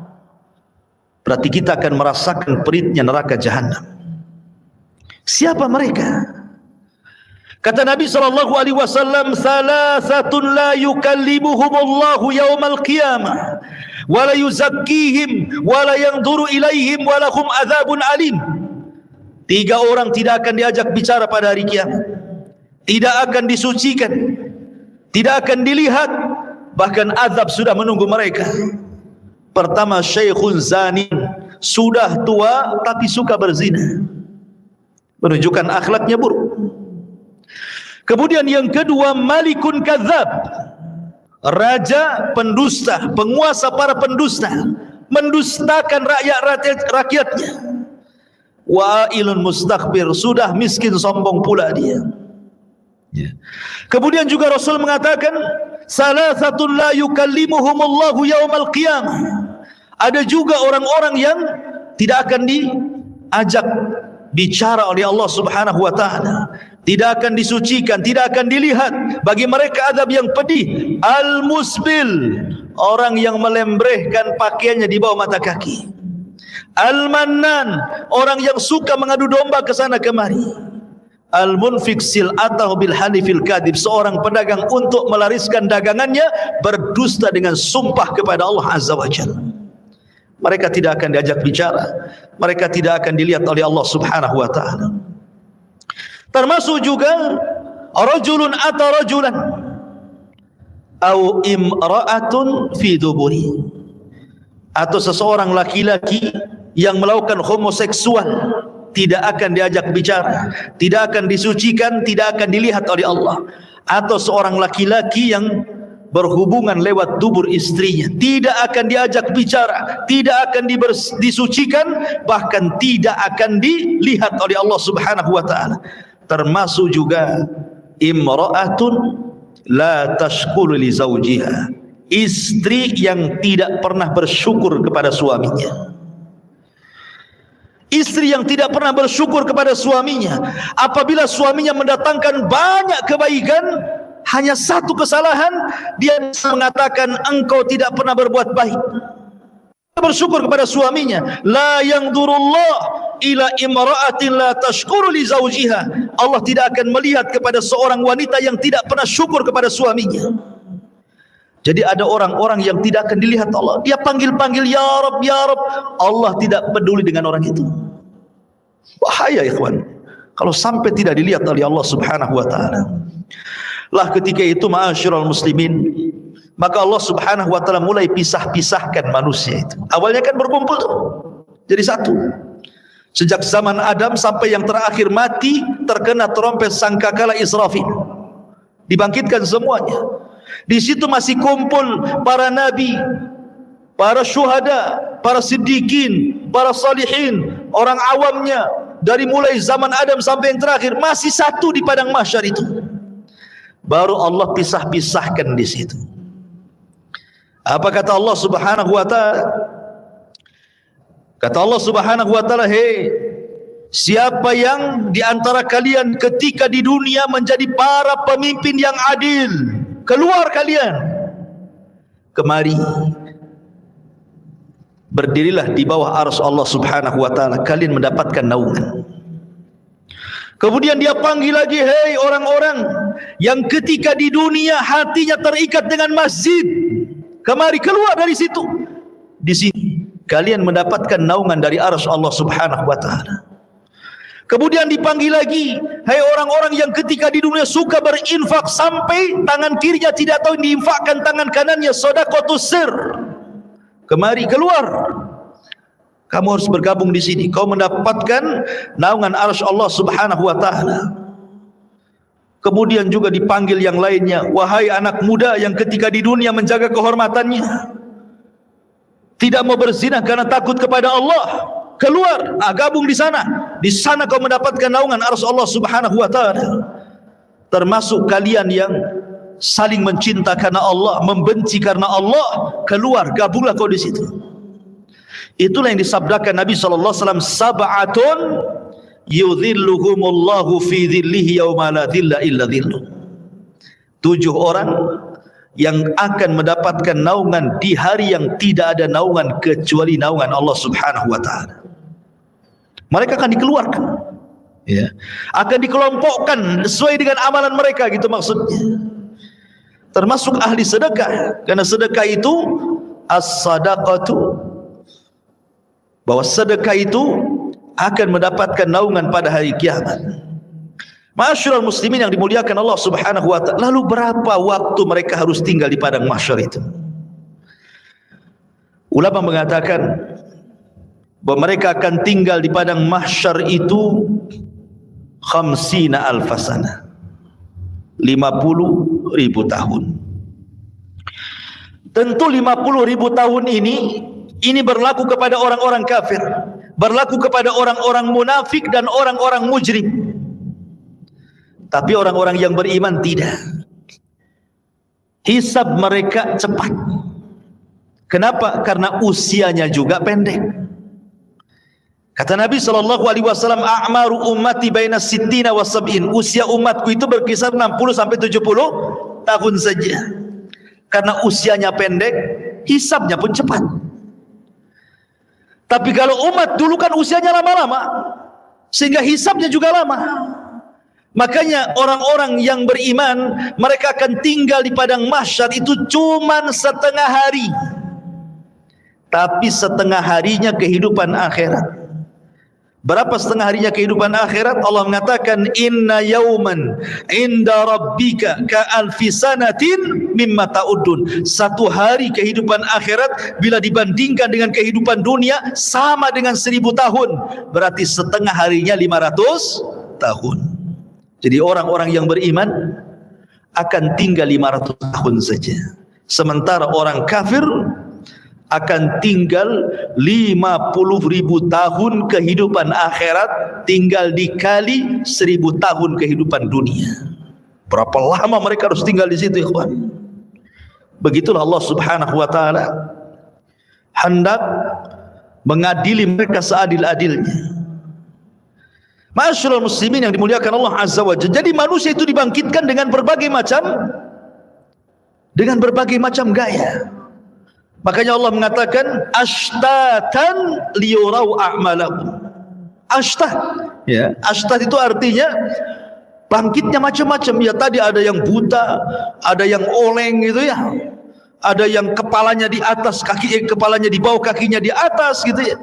berarti kita akan merasakan peritnya neraka jahanam. Siapa mereka? Kata Nabi SAW, salasatun la yukallimuhumullahu yawmal qiyamah wa la yuzakkihim wa la yanzuru ilaihim wa lahum adzabun alim. 3 orang tidak akan diajak bicara pada hari kiamat, tidak akan disucikan, tidak akan dilihat, bahkan azab sudah menunggu mereka. Pertama, syekhun zanin, sudah tua tapi suka berzina, menunjukkan akhlaknya buruk. Kemudian yang kedua, malikun kadzab, raja pendusta, penguasa para pendusta, mendustakan rakyatnya. Wa'ilun mustakbir, sudah miskin sombong pula dia. Kemudian juga Rasul mengatakan, salasatun la yukallimuhumullahu yaumal qiyamah. Ada juga orang-orang yang tidak akan diajak bicara oleh Allah Subhanahu wa taala, tidak akan disucikan, tidak akan dilihat, bagi mereka azab yang pedih. Al-musbil, orang yang melembrehkan pakaiannya di bawah mata kaki. Al-mannan, orang yang suka mengadu domba ke sana kemari. Al-munfik sil'atahu bil hanifil kadhib, seorang pedagang untuk melariskan dagangannya berdusta dengan sumpah kepada Allah Azza wa Jalla. Mereka tidak akan diajak bicara, mereka tidak akan dilihat oleh Allah Subhanahu wa taala. Termasuk juga rajulun ata rajulan au imra'atun fi duburi, atau seseorang laki-laki yang melakukan homoseksual, tidak akan diajak bicara, tidak akan disucikan, tidak akan dilihat oleh Allah. Atau seorang laki-laki yang berhubungan lewat dubur istrinya, tidak akan diajak bicara, tidak akan disucikan, bahkan tidak akan dilihat oleh Allah Subhanahu wa taala. Termasuk juga imra'atun la tashkuru li zawjiha, istri yang tidak pernah bersyukur kepada suaminya. Istri yang tidak pernah bersyukur kepada suaminya, apabila suaminya mendatangkan banyak kebaikan, hanya satu kesalahan dia mengatakan engkau tidak pernah berbuat baik. Bersyukur kepada suaminya. La yanzurullah ila imra'atin la tashkuru li zawjiha, Allah tidak akan melihat kepada seorang wanita yang tidak pernah syukur kepada suaminya. Jadi ada orang-orang yang tidak akan dilihat Allah. Dia panggil-panggil ya Rabb, ya Rabb, Allah tidak peduli dengan orang itu. Bahaya ikhwan, kalau sampai tidak dilihat oleh Allah Subhanahu wa taala. Lah ketika itu ma'asyiral muslimin, maka Allah Subhanahu wa taala mulai pisah-pisahkan manusia itu. Awalnya kan berkumpul tuh, jadi satu. Sejak zaman Adam sampai yang terakhir mati terkena trompet sangkakala Israfil, dibangkitkan semuanya. Di situ masih kumpul para nabi, para syuhada, para siddiqin, para salihin, orang awamnya, dari mulai zaman Adam sampai yang terakhir masih satu di padang mahsyar itu. Baru Allah pisah-pisahkan di situ. Apa kata Allah Subhanahu wa taala? Kata Allah Subhanahu wa taala, hei, siapa yang di antara kalian ketika di dunia menjadi para pemimpin yang adil, keluar kalian kemari, berdirilah di bawah arsy Allah Subhanahu wa taala, kalian mendapatkan naungan. Kemudian dia panggil lagi, hei orang-orang yang ketika di dunia hatinya terikat dengan masjid, kemari, keluar dari situ. Di sini kalian mendapatkan naungan dari arsy Allah Subhanahu wa taala. Kemudian dipanggil lagi, hai orang-orang yang ketika di dunia suka berinfak sampai tangan kirinya tidak tahu diinfakkan tangan kanannya, sedekahus sir. Kemari, keluar. Kamu harus bergabung di sini. Kau mendapatkan naungan arsy Allah Subhanahu wa taala. Kemudian juga dipanggil yang lainnya, wahai anak muda yang ketika di dunia menjaga kehormatannya, tidak mau berzina karena takut kepada Allah, keluar, gabung di sana. Di sana kau mendapatkan naungan arsy Allah Subhanahu wa taala. Termasuk kalian yang saling mencinta karena Allah, membenci karena Allah, keluar, gabunglah kau di situ. Itulah yang disabdakan Nabi SAW, sab'atun yudhilluhumullahu fi dhillihi yawma la dhilla illa dhilluh. 7 orang yang akan mendapatkan naungan di hari yang tidak ada naungan kecuali naungan Allah Subhanahu wa taala. Mereka akan dikeluarkan, ya, akan dikelompokkan sesuai dengan amalan mereka, gitu maksudnya. Termasuk ahli sedekah, karena sedekah itu as-sadaqatu, bahwa sedekah itu akan mendapatkan naungan pada hari kiamat. Ma'asyiral muslimin yang dimuliakan Allah Subhanahu wa taala, lalu berapa waktu mereka harus tinggal di padang mahsyar itu? Ulama mengatakan bahwa mereka akan tinggal di padang mahsyar itu 50 alfasana, 50.000 tahun. Tentu 50.000 tahun ini berlaku kepada orang-orang kafir, berlaku kepada orang-orang munafik dan orang-orang mujrim. Tapi orang-orang yang beriman tidak. Hisab mereka cepat. Kenapa? Karena usianya juga pendek. Kata Nabi SAW, a'maru ummati baina sittina wa sab'in. Usia umatku itu berkisar 60 sampai 70 tahun saja. Karena usianya pendek, hisabnya pun cepat. Tapi kalau umat dulu kan usianya lama-lama, sehingga hisabnya juga lama. Makanya orang-orang yang beriman, mereka akan tinggal di padang mahsyar itu cuman setengah hari. Tapi setengah harinya kehidupan akhirat. Berapa setengah harinya kehidupan akhirat? Allah mengatakan, inna yawman inda rabbika ka alfi sanatin mimma ta'udun. Satu hari kehidupan akhirat bila dibandingkan dengan kehidupan dunia sama dengan 1000 tahun. Berarti setengah harinya 500 tahun. Jadi orang-orang yang beriman akan tinggal 500 tahun saja. Sementara orang kafir akan tinggal 50.000 tahun kehidupan akhirat, tinggal dikali 1000 tahun kehidupan dunia. Berapa lama mereka harus tinggal di situ, ikhwan? Begitulah Allah Subhanahu wa taala hendak mengadili mereka seadil-adilnya. Ma'asyiral muslimin yang dimuliakan Allah Azza wa Jalla. Jadi manusia itu dibangkitkan dengan berbagai macam gaya. Makanya Allah mengatakan ashtatan liyurau a'malakum. Ashtah, ya, ashtah itu artinya bangkitnya macam-macam. Ya, tadi ada yang buta, ada yang oleng gitu ya. Ada yang kepalanya di atas, kepalanya di bawah, kakinya di atas gitu ya.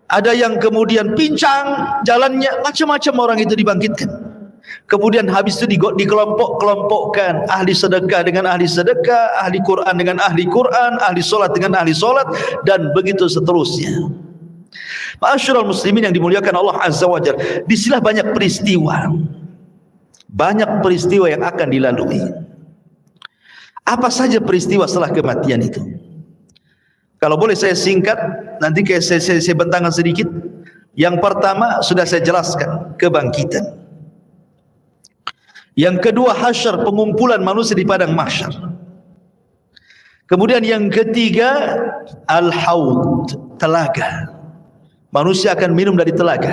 Ada yang kemudian pincang jalannya, macam-macam orang itu dibangkitkan. Kemudian habis itu dikelompok-kelompokkan, ahli sedekah dengan ahli sedekah, ahli Quran dengan ahli Quran, ahli solat dengan ahli solat, dan begitu seterusnya. Ma'asyiral muslimin yang dimuliakan Allah Azza wa Jalla, disinilah banyak peristiwa yang akan dilalui. Apa saja peristiwa setelah kematian itu? Kalau boleh saya singkat, nanti saya bentangkan sedikit. Yang pertama sudah saya jelaskan, kebangkitan. Yang kedua, hasyar, pengumpulan manusia di padang mahsyar. Kemudian yang ketiga, al-haud, telaga. Manusia akan minum dari telaga.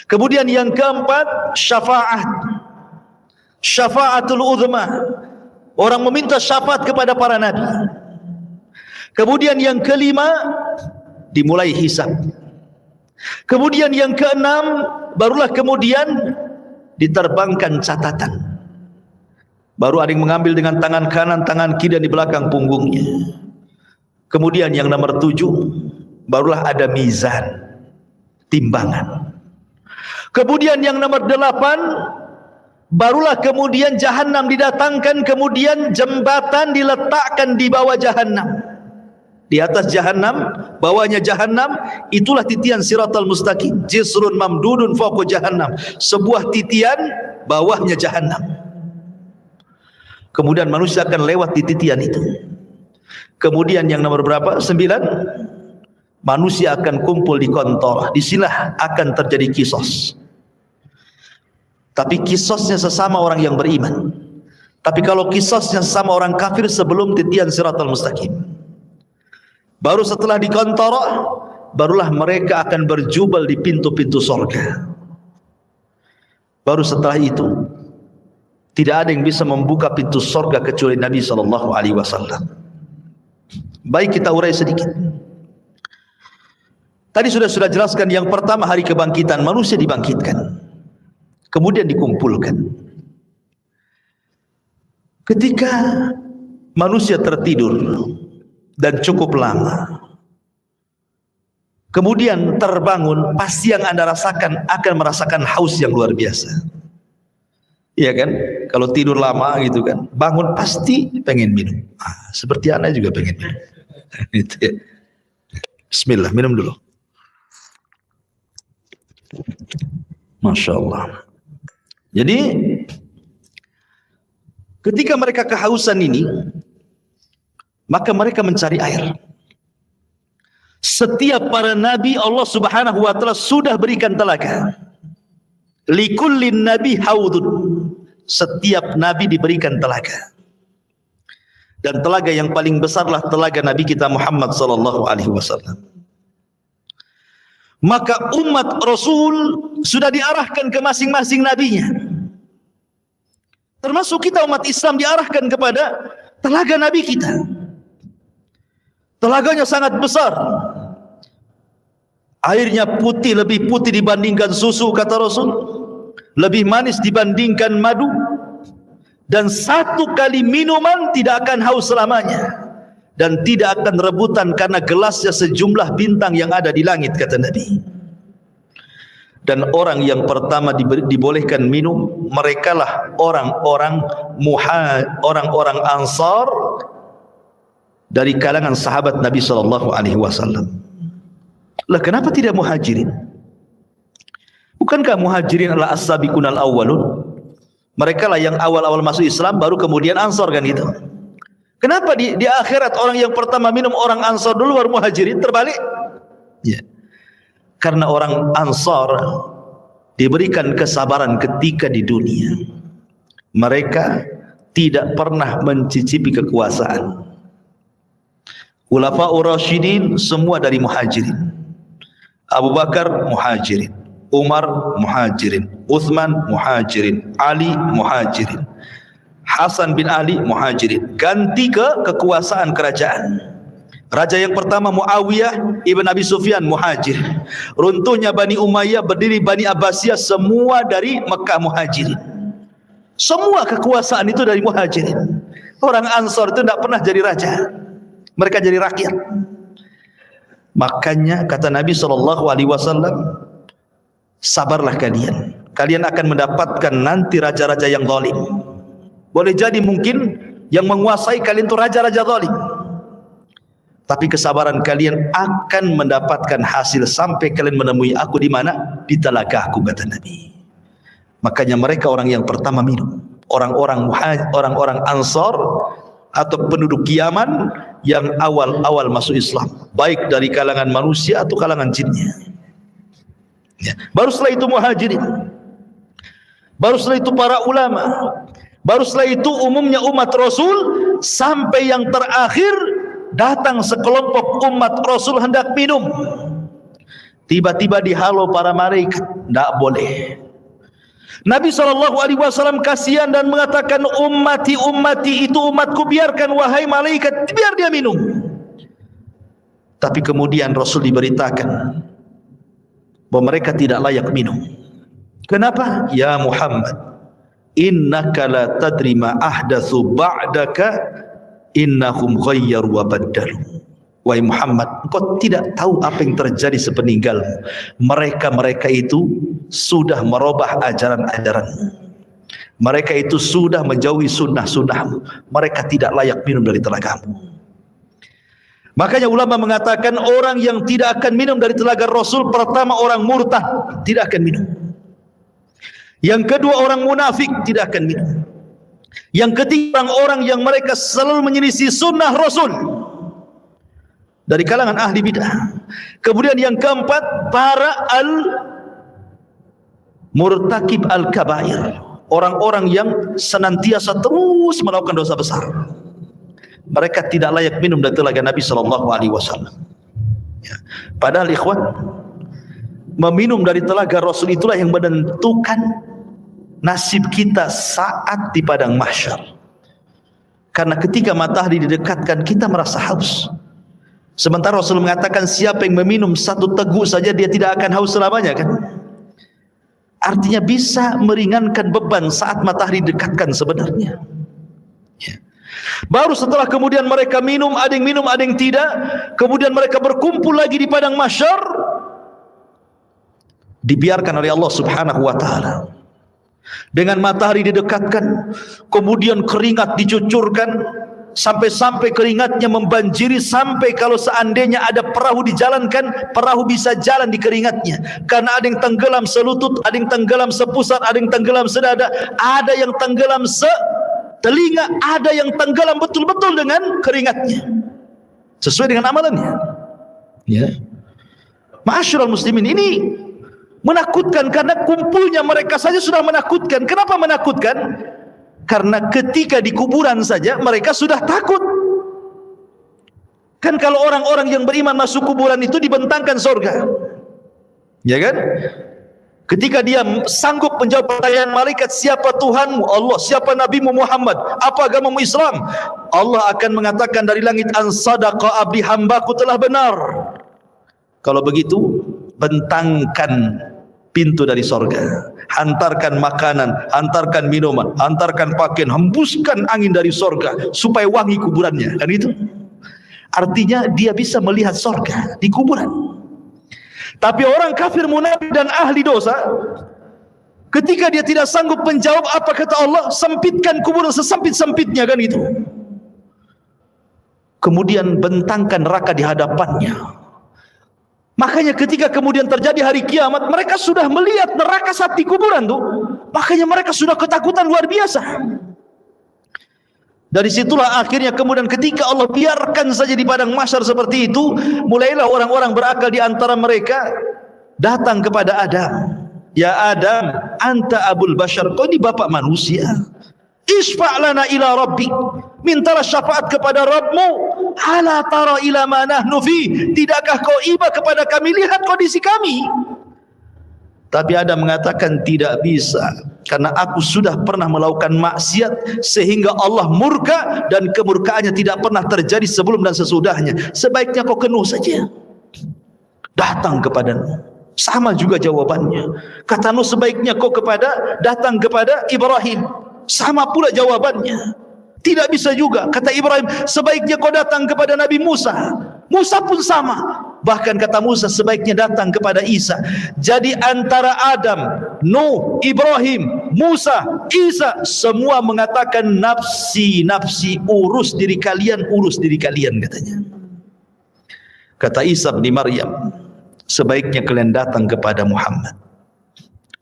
Kemudian yang keempat, syafaat, syafaatul uzma. Orang meminta syafaat kepada para nabi. Kemudian yang kelima, dimulai hisab. Kemudian yang keenam, barulah kemudian diterbangkan catatan. Baru ada yang mengambil dengan tangan kanan, tangan kiri, dan di belakang punggungnya. Kemudian yang nomor 7, barulah ada mizan, timbangan. Kemudian yang nomor 8, barulah kemudian jahanam didatangkan, kemudian jembatan diletakkan di bawah jahanam. Di atas jahanam bawahnya jahannam, itulah titian siratal mustaqim. Jisrun mamdudun fawqa jahannam, sebuah titian bawahnya jahannam. Kemudian manusia akan lewat di titian itu. Kemudian yang nomor berapa? 9. Manusia akan kumpul di kontor. Disinilah akan terjadi kisos. Tapi kisosnya sesama orang yang beriman. Tapi kalau kisosnya sesama orang kafir sebelum titian siratal mustaqim. Baru setelah di kontor, barulah mereka akan berjubel di pintu-pintu surga. Baru setelah itu, tidak ada yang bisa membuka pintu surga kecuali Nabi SAW. Baik, kita urai sedikit. Tadi sudah jelaskan yang pertama hari kebangkitan, manusia dibangkitkan. Kemudian dikumpulkan. Ketika manusia tertidur dan cukup lama, kemudian terbangun, pasti yang Anda rasakan akan merasakan haus yang luar biasa. Iya kan? Kalau tidur lama gitu kan, bangun pasti pengen minum. Seperti Anda juga pengen minum. Itu ya. Bismillah, minum dulu. Masya Allah. Jadi ketika mereka kehausan ini, maka mereka mencari air. Setiap para nabi Allah Subhanahu wa taala sudah berikan telaga. Likullin nabi haudun. Setiap nabi diberikan telaga. Dan telaga yang paling besarlah telaga Nabi kita Muhammad sallallahu alaihi wasallam. Maka umat Rasul sudah diarahkan ke masing-masing nabinya. Termasuk kita umat Islam diarahkan kepada telaga Nabi kita. Telaganya sangat besar. Airnya putih, lebih putih dibandingkan susu, kata Rasul. Lebih manis dibandingkan madu. Dan satu kali minuman tidak akan haus selamanya. Dan tidak akan rebutan karena gelasnya sejumlah bintang yang ada di langit, kata Nabi. Dan orang yang pertama dibolehkan minum, merekalah orang-orang Ansar dari kalangan sahabat Nabi sallallahu alaihi wasallam. Lah kenapa tidak Muhajirin? Bukankah Muhajirin adalah as-sabiqunal awwalun? Mereka lah yang awal-awal masuk Islam, baru kemudian Ansar kan gitu. Kenapa di akhirat orang yang pertama minum orang Ansar dulu baru Muhajirin, terbalik? Ya. Karena orang Ansar diberikan kesabaran ketika di dunia. Mereka tidak pernah mencicipi kekuasaan. Khulafaur Rasyidin semua dari Muhajirin. Abu Bakar Muhajirin, Umar Muhajirin, Utsman Muhajirin, Ali Muhajirin, Hasan bin Ali Muhajirin. Ganti ke kekuasaan kerajaan. Raja yang pertama Muawiyah ibn Abi Sufyan Muhajir. Runtuhnya Bani Umayyah, berdiri Bani Abbasiyah, semua dari Mekah Muhajirin. Semua kekuasaan itu dari Muhajirin. Orang Ansar itu tidak pernah jadi raja. Mereka jadi rakyat. Makanya kata Nabi SAW, sabarlah kalian. Kalian akan mendapatkan nanti raja-raja yang zalim. Boleh jadi mungkin yang menguasai kalian itu raja-raja zalim. Tapi kesabaran kalian akan mendapatkan hasil sampai kalian menemui aku di mana? Di telagaku, kata Nabi. Makanya mereka orang yang pertama minum. Orang-orang Ansar atau penduduk Yaman yang awal-awal masuk Islam, baik dari kalangan manusia atau kalangan jinnya. Ya. Baru setelah itu Muhajirin. Baru setelah itu para ulama. Baru setelah itu umumnya umat Rasul, sampai yang terakhir datang sekelompok umat Rasul hendak minum. Tiba-tiba dihalau para malaikat, tidak boleh. Nabi SAW kasihan dan mengatakan, ummati itu umatku, biarkan wahai malaikat, biar dia minum. Tapi kemudian Rasul diberitakan bahwa mereka tidak layak minum. Kenapa? Ya Muhammad, innaka la tadri ma ahdatsu ba'daka innahum ghayyaru wa baddalu. Wahai Muhammad, engkau tidak tahu apa yang terjadi sepeninggalmu. Mereka itu sudah merubah ajaran-ajaranmu. Mereka itu sudah menjauhi sunnah-sunnahmu. Mereka tidak layak minum dari telagamu. Makanya ulama mengatakan orang yang tidak akan minum dari telaga Rasul, pertama orang murtad, tidak akan minum. Yang kedua orang munafik, tidak akan minum. Yang ketiga orang yang mereka selalu menyelisih sunnah Rasul dari kalangan ahli bidah. Kemudian yang keempat, para murtakib al-kabair, orang-orang yang senantiasa terus melakukan dosa besar. Mereka tidak layak minum dari telaga Nabi SAW. Ya. Padahal ikhwan, meminum dari telaga Rasul itulah yang menentukan nasib kita saat di padang mahsyar. Karena ketika matahari didekatkan, kita merasa haus. Sementara Rasul mengatakan siapa yang meminum satu teguk saja dia tidak akan haus selamanya, kan? Artinya bisa meringankan beban saat matahari didekatkan sebenarnya. Ya. Baru setelah kemudian mereka minum, ada yang minum, ada yang tidak. Kemudian mereka berkumpul lagi di padang mahsyar, dibiarkan oleh Allah Subhanahu wa ta'ala. Dengan matahari didekatkan, kemudian keringat dicucurkan, sampai-sampai keringatnya membanjiri, sampai kalau seandainya ada perahu dijalankan, perahu bisa jalan di keringatnya. Karena ada yang tenggelam selutut, ada yang tenggelam sepusat, ada yang tenggelam sedada, ada yang tenggelam telinga, ada yang tenggelam betul-betul dengan keringatnya sesuai dengan amalannya. Ya, ma'asyiral muslimin, ini menakutkan karena kumpulnya mereka saja sudah menakutkan. Kenapa menakutkan? Karena ketika di kuburan saja mereka sudah takut. Kan kalau orang-orang yang beriman masuk kuburan itu dibentangkan surga, ya kan? Ketika dia sanggup menjawab pertanyaan malaikat, siapa Tuhanmu? Allah. Siapa Nabimu Muhammad? Apa agamamu? Islam. Allah akan mengatakan dari langit, an sadaqa abdi, hambaku telah benar. Kalau begitu, bentangkan pintu dari sorga, hantarkan makanan, hantarkan minuman, hantarkan pakaian, hembuskan angin dari sorga supaya wangi kuburannya. Kan itu artinya dia bisa melihat sorga di kuburan. Tapi orang kafir, munafik dan ahli dosa, ketika dia tidak sanggup menjawab apa kata Allah, sempitkan kuburan sesempit-sempitnya, kan itu. Kemudian bentangkan neraka di hadapannya. Makanya ketika kemudian terjadi hari kiamat, mereka sudah melihat neraka saat di kuburan tuh. Makanya mereka sudah ketakutan luar biasa. Dari situlah akhirnya kemudian ketika Allah biarkan saja di padang mahsyar seperti itu, mulailah orang-orang berakal di antara mereka datang kepada Adam. Ya Adam, anta abul bashar, kau ini bapak manusia. Isfa' lana ila rabbik, mintalah syafaat kepada Rabbmu. Ala tara ila ma nahnu fi, tidakkah kau iba kepada kami, lihat kondisi kami. Tapi Adam mengatakan tidak bisa, karena aku sudah pernah melakukan maksiat sehingga Allah murka, dan kemurkaannya tidak pernah terjadi sebelum dan sesudahnya. Sebaiknya kau kenuh saja, datang kepadamu. Sama juga jawabannya. Kata Nuh, sebaiknya kau datang kepada Ibrahim. Sama pula jawabannya. Tidak bisa juga. Kata Ibrahim, sebaiknya kau datang kepada Nabi Musa. Musa pun sama. Bahkan kata Musa, sebaiknya datang kepada Isa. Jadi antara Adam, Nuh, Ibrahim, Musa, Isa, semua mengatakan nafsi, nafsi, urus diri kalian, katanya. Kata Isa bin Maryam, sebaiknya kalian datang kepada Muhammad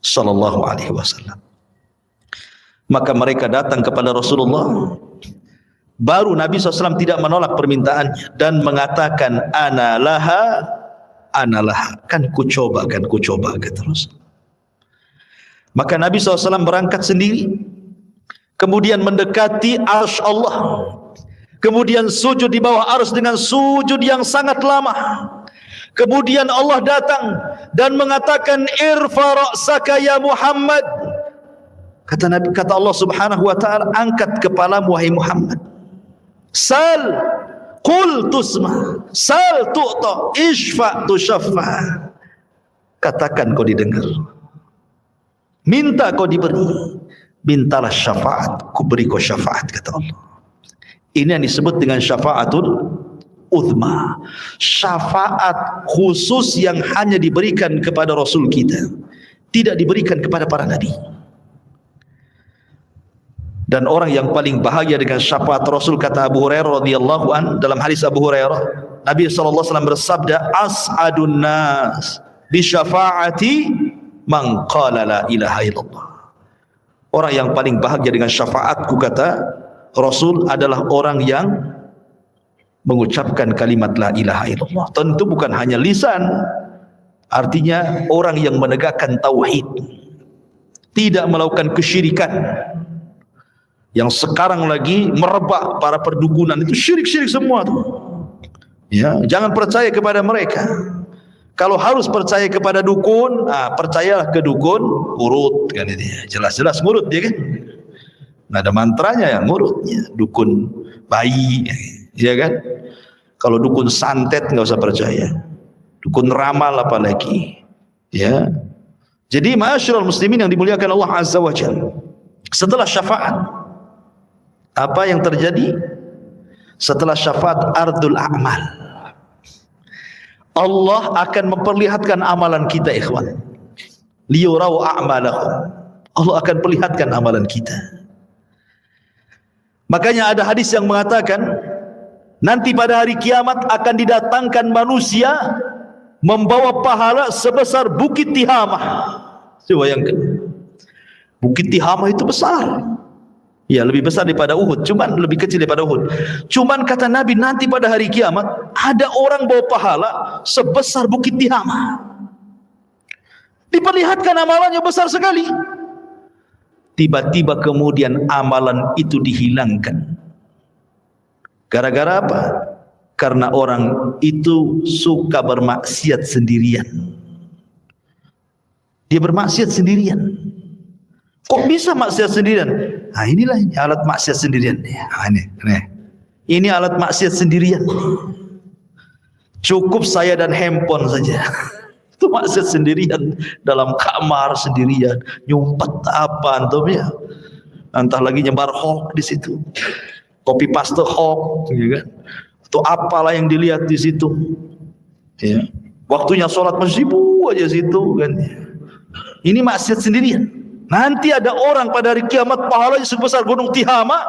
sallallahu alaihi wasallam. Maka mereka datang kepada Rasulullah. Baru Nabi SAW tidak menolak permintaannya dan mengatakan ana laha, kan ku coba, kata Rasul. Maka Nabi SAW berangkat sendiri, kemudian mendekati arsy Allah, kemudian sujud di bawah arsy dengan sujud yang sangat lama. Kemudian Allah datang dan mengatakan irfa ra'saka ya Muhammad. Kata Allah Subhanahu wa ta'ala, angkat kepalamu wahai Muhammad. Sal qul tusma, sal tu'ta, ishfa tushaffa. Katakan kau didengar, minta kau diberi, mintalah syafaat, ku beri kau syafaat, kata Allah. Ini yang disebut dengan syafaatul uzma, syafaat khusus yang hanya diberikan kepada Rasul kita, tidak diberikan kepada para nabi. Dan orang yang paling bahagia dengan syafaat Rasul, kata Abu Hurairah radhiyallahu an, dalam hadis Abu Hurairah, Nabi SAW bersabda, as'adun nas bi syafaati man qala la ilaha illallah. Orang yang paling bahagia dengan syafaatku, kata Rasul, adalah orang yang mengucapkan kalimat la ilaha illallah. Tentu bukan hanya lisan, artinya orang yang menegakkan tauhid, tidak melakukan kesyirikan. Yang sekarang lagi merebak para perdukunan itu syirik-syirik semua tuh. Ya, jangan percaya kepada mereka. Kalau harus percaya kepada dukun, percayalah ke dukun urut kan itu. Jelas-jelas ngurut dia kan. Nggak ada mantranya yang ngurutnya. Dukun bayi, ya kan? Kalau dukun santet nggak usah percaya. Dukun ramal apalagi. Ya. Jadi ma'asyiral muslimin yang dimuliakan Allah Azza wa Jalla, setelah syafaat, apa yang terjadi? Setelah syafaat, ardul a'mal. Allah akan memperlihatkan amalan kita, ikhwan. Liyurau a'malahum. Allah akan perlihatkan amalan kita. Makanya ada hadis yang mengatakan, nanti pada hari kiamat akan didatangkan manusia membawa pahala sebesar Bukit Tihamah. Coba bayangkan. Bukit Tihamah itu besar. Ya, lebih besar daripada Uhud, cuman lebih kecil daripada Uhud. Cuman kata Nabi, nanti pada hari kiamat ada orang bawa pahala sebesar Bukit Tihamah. Diperlihatkan amalannya besar sekali. Tiba-tiba kemudian amalan itu dihilangkan. Gara-gara apa? Karena orang itu suka bermaksiat sendirian. Dia bermaksiat sendirian. Kok bisa maksiat sendirian? Nah, inilah alat maksiat sendirian. Ini alat maksiat sendirian. Cukup saya dan handphone saja. Itu maksiat sendirian, dalam kamar sendirian, nyumpet apa antum ya. Entah lagi nyebar hoax di situ. Copy paste hoax, ya kan? Atau apalah yang dilihat di situ. Ya. Waktunya sholat masjid aja situ kan. Ini maksiat sendirian. Nanti ada orang pada hari kiamat pahalanya sebesar gunung Tihamah.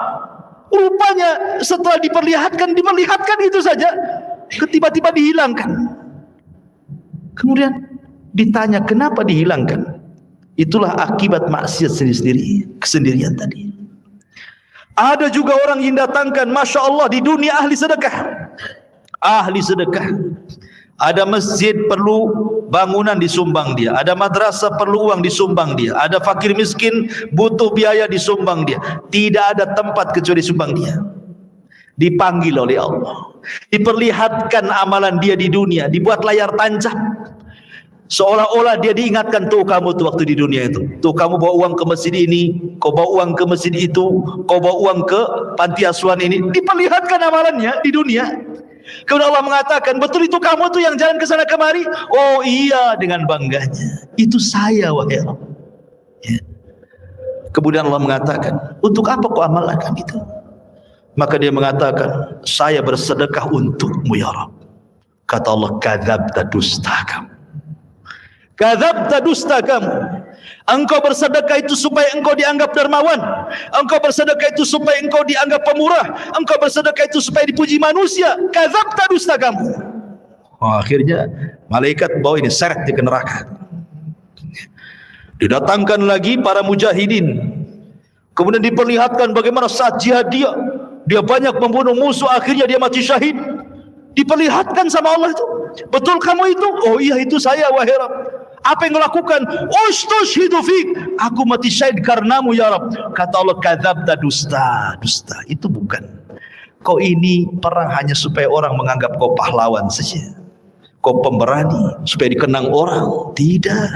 Rupanya setelah diperlihatkan itu saja, tiba-tiba dihilangkan. Kemudian ditanya kenapa dihilangkan? Itulah akibat maksiat sendiri, kesendirian tadi. Ada juga orang yang datangkan, masya Allah, di dunia ahli sedekah. Ahli sedekah. Ada masjid perlu bangunan disumbang dia, ada madrasah perlu uang disumbang dia, ada fakir miskin butuh biaya disumbang dia. Tidak ada tempat kecuali sumbang dia. Dipanggil oleh Allah, diperlihatkan amalan dia di dunia, dibuat layar tancap, seolah-olah dia diingatkan, tuh kamu tuh waktu di dunia itu, tuh kamu bawa uang ke masjid ini, kau bawa uang ke masjid itu, kau bawa uang ke panti asuhan ini. Diperlihatkan amalannya di dunia. Kemudian Allah mengatakan, betul itu kamu tuh yang jalan ke sana kemari? Oh iya, dengan bangganya. Itu saya, wahai Allah. Ya. Kemudian Allah mengatakan, untuk apa kau amalkan itu? Maka dia mengatakan, saya bersedekah untukmu ya Rabb. Kata Allah, kadzabta, dusta kamu. Kadzabta, dusta kamu. Engkau bersedekah itu supaya engkau dianggap dermawan. Engkau bersedekah itu supaya engkau dianggap pemurah. Engkau bersedekah itu supaya dipuji manusia. Kadzabta, dusta kamu. Akhirnya malaikat bawa ini seret di neraka. Didatangkan lagi para mujahidin. Kemudian diperlihatkan bagaimana saat jihad dia banyak membunuh musuh, akhirnya dia mati syahid. Diperlihatkan sama Allah itu, betul kamu itu? Oh iya, itu saya, wahai Rabb. Apa yang melakukan? Ustushhidu fik, aku mati syahid karenamu ya Rabb. Kata Allah, kadzabta, dusta. Itu bukan. Kau ini perang hanya supaya orang menganggap kau pahlawan saja, kau pemberani, supaya dikenang orang. Tidak.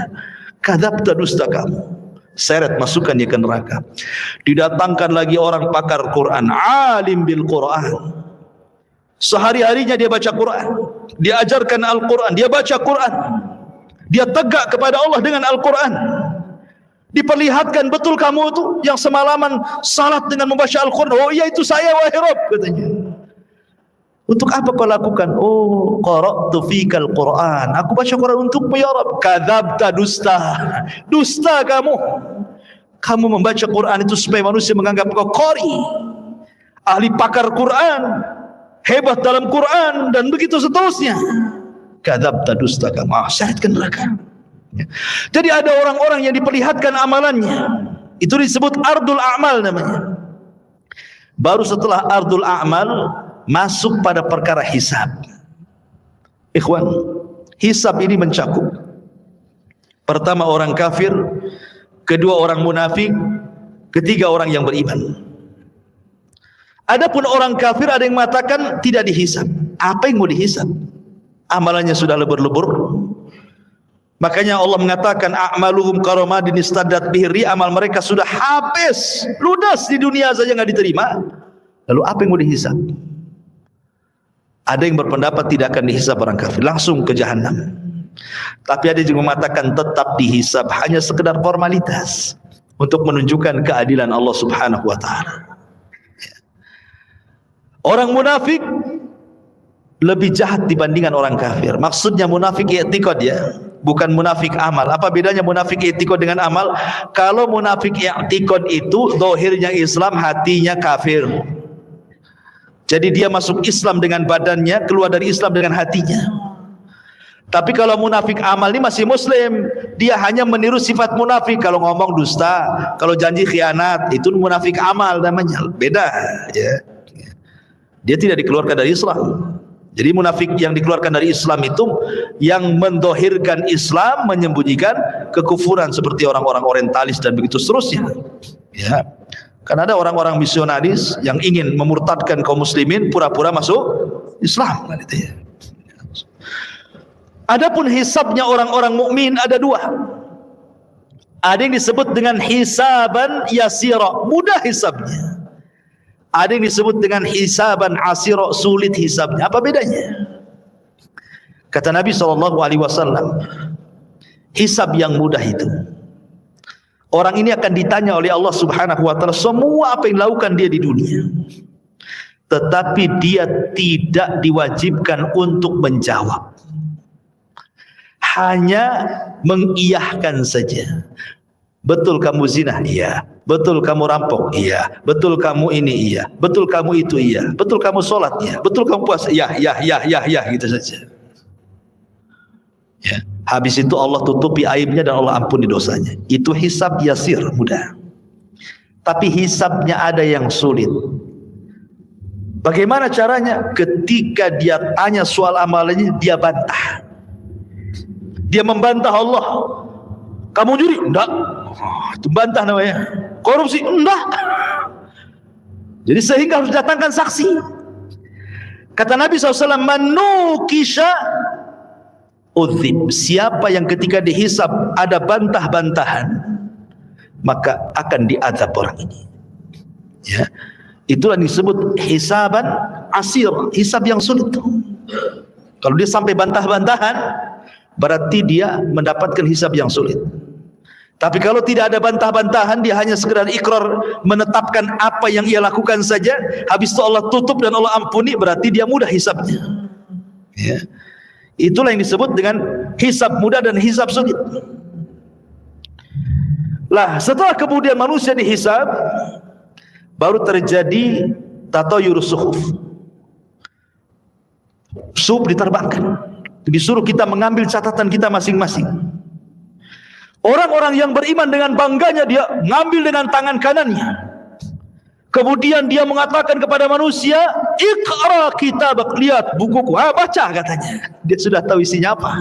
Kadzabta, dusta kamu. Seret, masukkan dia ke neraka. Didatangkan lagi orang pakar Quran, alim bil Quran. Sehari-harinya dia baca Quran, dia ajarkan Al-Quran, dia baca Quran, dia tegak kepada Allah dengan Al-Quran. Diperlihatkan, betul kamu itu yang semalaman salat dengan membaca Al-Quran? Oh iya, itu saya, wahai Rabb, katanya. Untuk apa kau lakukan? Oh, qara'tu fikal Quran, aku baca Quran untukmu ya Rabb. Kadzabta, dusta. Dusta kamu. Kamu membaca Quran itu supaya manusia menganggap kau qari, ahli pakar Quran, hebat dalam Quran, dan begitu seterusnya. Kadzabta, dusta kamu, syaratkan neraka. Jadi ada orang-orang yang diperlihatkan amalannya, itu disebut ardul a'mal namanya. Baru setelah ardul a'mal masuk pada perkara hisab. Ikhwan, hisab ini mencakup pertama orang kafir, kedua orang munafik, ketiga orang yang beriman. Adapun orang kafir ada yang mengatakan tidak dihisab. Apa yang mau dihisab? Amalannya sudah lebur-lebur. Makanya Allah mengatakan a'maluhum karamadin istaddat bihi, amal mereka sudah habis, ludas di dunia saja enggak diterima. Lalu apa yang mau dihisab? Ada yang berpendapat tidak akan dihisab orang kafir, langsung ke jahanam. Tapi ada juga mengatakan tetap dihisab, hanya sekedar formalitas untuk menunjukkan keadilan Allah Subhanahu wa taala. Orang munafik lebih jahat dibandingkan orang kafir. Maksudnya munafik i'tiqad ya, bukan munafik amal. Apa bedanya munafik i'tiqad dengan amal? Kalau munafik i'tiqad itu zahirnya Islam, hatinya kafir. Jadi dia masuk Islam dengan badannya, keluar dari Islam dengan hatinya. Tapi kalau munafik amal ini masih muslim, dia hanya meniru sifat munafik. Kalau ngomong dusta, kalau janji khianat, itu munafik amal namanya. Beda ya. Dia tidak dikeluarkan dari Islam. Jadi munafik yang dikeluarkan dari Islam itu yang mendohirkan Islam, menyembunyikan kekufuran, seperti orang-orang orientalis dan begitu seterusnya. Ya. Karena ada orang-orang misionaris yang ingin memurtadkan kaum muslimin, pura-pura masuk Islam kan itu ya. Adapun hisabnya orang-orang mukmin ada dua. Ada yang disebut dengan hisaban yasira, mudah hisabnya. Ada yang disebut dengan hisaban asira, sulit hisabnya. Apa bedanya? Kata Nabi SAW, hisab yang mudah itu, orang ini akan ditanya oleh Allah Subhanahu wa taala semua apa yang dilakukan dia di dunia. Tetapi dia tidak diwajibkan untuk menjawab. Hanya mengiyahkan saja. Betul kamu zina? Iya. Betul kamu rampok? Iya. Betul kamu ini? Iya. Betul kamu itu? Iya. Betul kamu sholat? Iya. Betul kamu puasa? Iya, ya, gitu saja. Ya. Habis itu Allah tutupi aibnya dan Allah ampuni dosanya. Itu hisab yasir, mudah. Tapi hisabnya ada yang sulit. Bagaimana caranya? Ketika dia tanya soal amalannya, dia bantah. Dia membantah Allah. Kamu juri? Enggak. Itu bantah namanya. Korupsi? Enggak. Jadi sehingga harus datangkan saksi. Kata Nabi SAW, manukisha udzib. Siapa yang ketika dihisab ada bantah-bantahan, maka akan diazab orang ini. Ya. Itulah yang disebut hisaban asir, hisab yang sulit. Kalau dia sampai bantah-bantahan, berarti dia mendapatkan hisab yang sulit. Tapi kalau tidak ada bantah-bantahan, dia hanya sekedar ikrar, menetapkan apa yang ia lakukan saja, habis itu Allah tutup dan Allah ampuni, berarti dia mudah hisabnya. Ya. Itulah yang disebut dengan hisab mudah dan hisab sulit. Lah, setelah kemudian manusia dihisab, baru terjadi tatayur suhuf. Suhuf diterbangkan. Disuruh kita mengambil catatan kita masing-masing. Orang-orang yang beriman dengan bangganya dia ngambil dengan tangan kanannya. Kemudian dia mengatakan kepada manusia, "Iqra kitabak," lihat bukuku. Baca katanya. Dia sudah tahu isinya apa.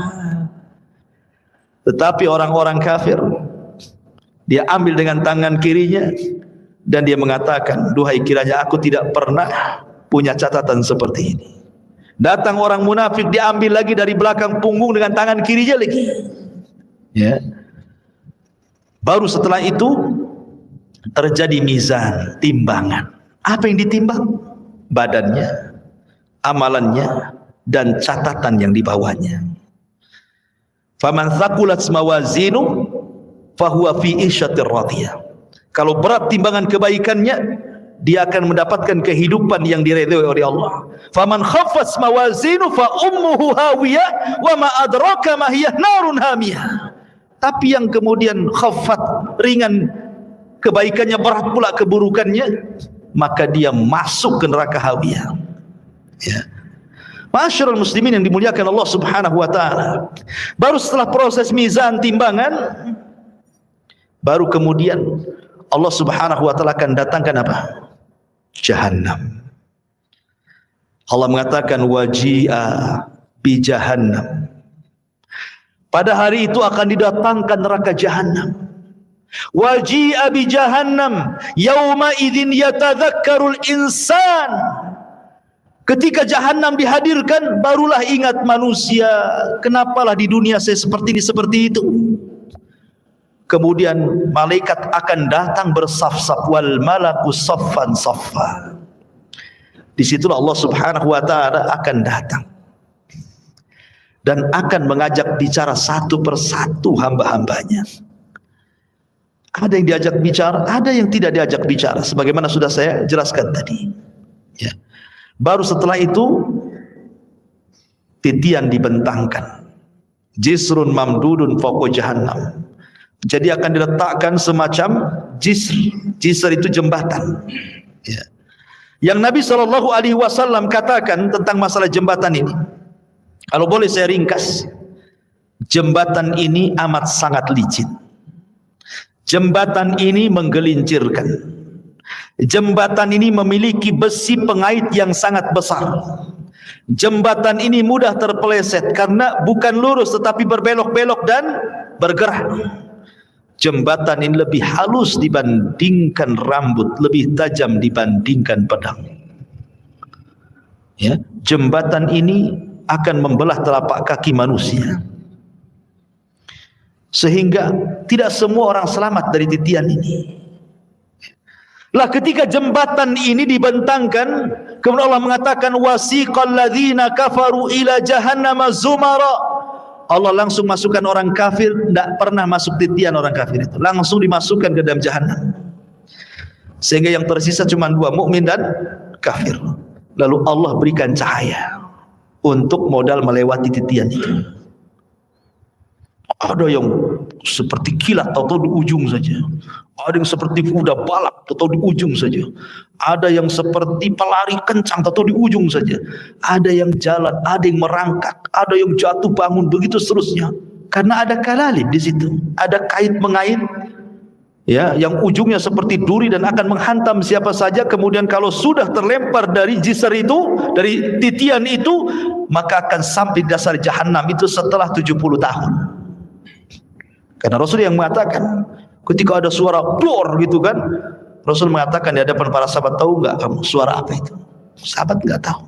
Tetapi orang-orang kafir, dia ambil dengan tangan kirinya dan dia mengatakan, "Duhai kiranya aku tidak pernah punya catatan seperti ini." Datang orang munafik, diambil lagi dari belakang punggung dengan tangan kirinya lagi. Ya. Baru setelah itu terjadi mizan, timbangan. Apa yang ditimbang? Badannya, amalannya, dan catatan yang dibawanya. Faman thaqulat mawazinu fahuwa fi isyatir radiyah. Kalau berat timbangan kebaikannya, dia akan mendapatkan kehidupan yang diridhoi oleh Allah. Faman khaffat mawazinu fa ummuhu hawiyah wa ma adraka ma hiya narun hamiyah. Tapi yang kemudian khaffat, ringan kebaikannya berat pula keburukannya, maka dia masuk ke neraka hawiyah. Ya. Ma'asyiral muslimin yang dimuliakan Allah Subhanahu wa taala. Baru setelah proses mizan timbangan, baru kemudian Allah Subhanahu wa taala akan datangkan apa? Jahannam. Allah mengatakan waji'a bi jahannam. Pada hari itu akan didatangkan neraka jahannam. Waji'a bi jahannam yauma idzin yatadzakkarul insan. Ketika jahannam dihadirkan, barulah ingat manusia, kenapalah di dunia saya seperti ini seperti itu. Kemudian malaikat akan datang bersaf-saf, wal malaku saffan saffa. Disitulah Allah Subhanahu wa taala akan datang dan akan mengajak bicara satu persatu hamba-hambanya. Ada yang diajak bicara, ada yang tidak diajak bicara, sebagaimana sudah saya jelaskan tadi. Ya. Baru setelah itu titian dibentangkan, jisrun mamdudun fawqa jahannam. Jadi akan diletakkan semacam jisr. Jisr itu jembatan. Ya. Yang Nabi SAW katakan tentang masalah jembatan ini, kalau boleh saya ringkas, jembatan ini amat sangat licin. Jembatan ini menggelincirkan. Jembatan ini memiliki besi pengait yang sangat besar. Jembatan ini mudah terpeleset karena bukan lurus tetapi berbelok-belok dan bergerak. Jembatan ini lebih halus dibandingkan rambut, lebih tajam dibandingkan pedang. Ya, jembatan ini akan membelah telapak kaki manusia, sehingga tidak semua orang selamat dari titian ini. Lah ketika jembatan ini dibentangkan, kemudian Allah mengatakan wasiqal ladzina kafaru ila jahannama zumara. Allah langsung masukkan orang kafir, tidak pernah masuk titian orang kafir itu, langsung dimasukkan ke dalam jahannam. Sehingga yang tersisa cuma dua, mukmin dan kafir. Lalu Allah berikan cahaya untuk modal melewati titian itu. Ada yang seperti kilat atau di ujung saja. Ada yang seperti kuda balap atau di ujung saja. Ada yang seperti pelari kencang atau di ujung saja. Ada yang jalan, ada yang merangkak, ada yang jatuh bangun, begitu seterusnya. Karena ada kalalib di situ, ada kait mengait, ya, yang ujungnya seperti duri dan akan menghantam siapa saja. Kemudian kalau sudah terlempar dari jisr itu, dari titian itu, maka akan sampai di dasar jahanam itu setelah 70 tahun. Karena Rasul yang mengatakan, ketika ada suara dor gitu kan, Rasul mengatakan di hadapan para sahabat, tahu enggak kamu suara apa itu? Sahabat enggak tahu.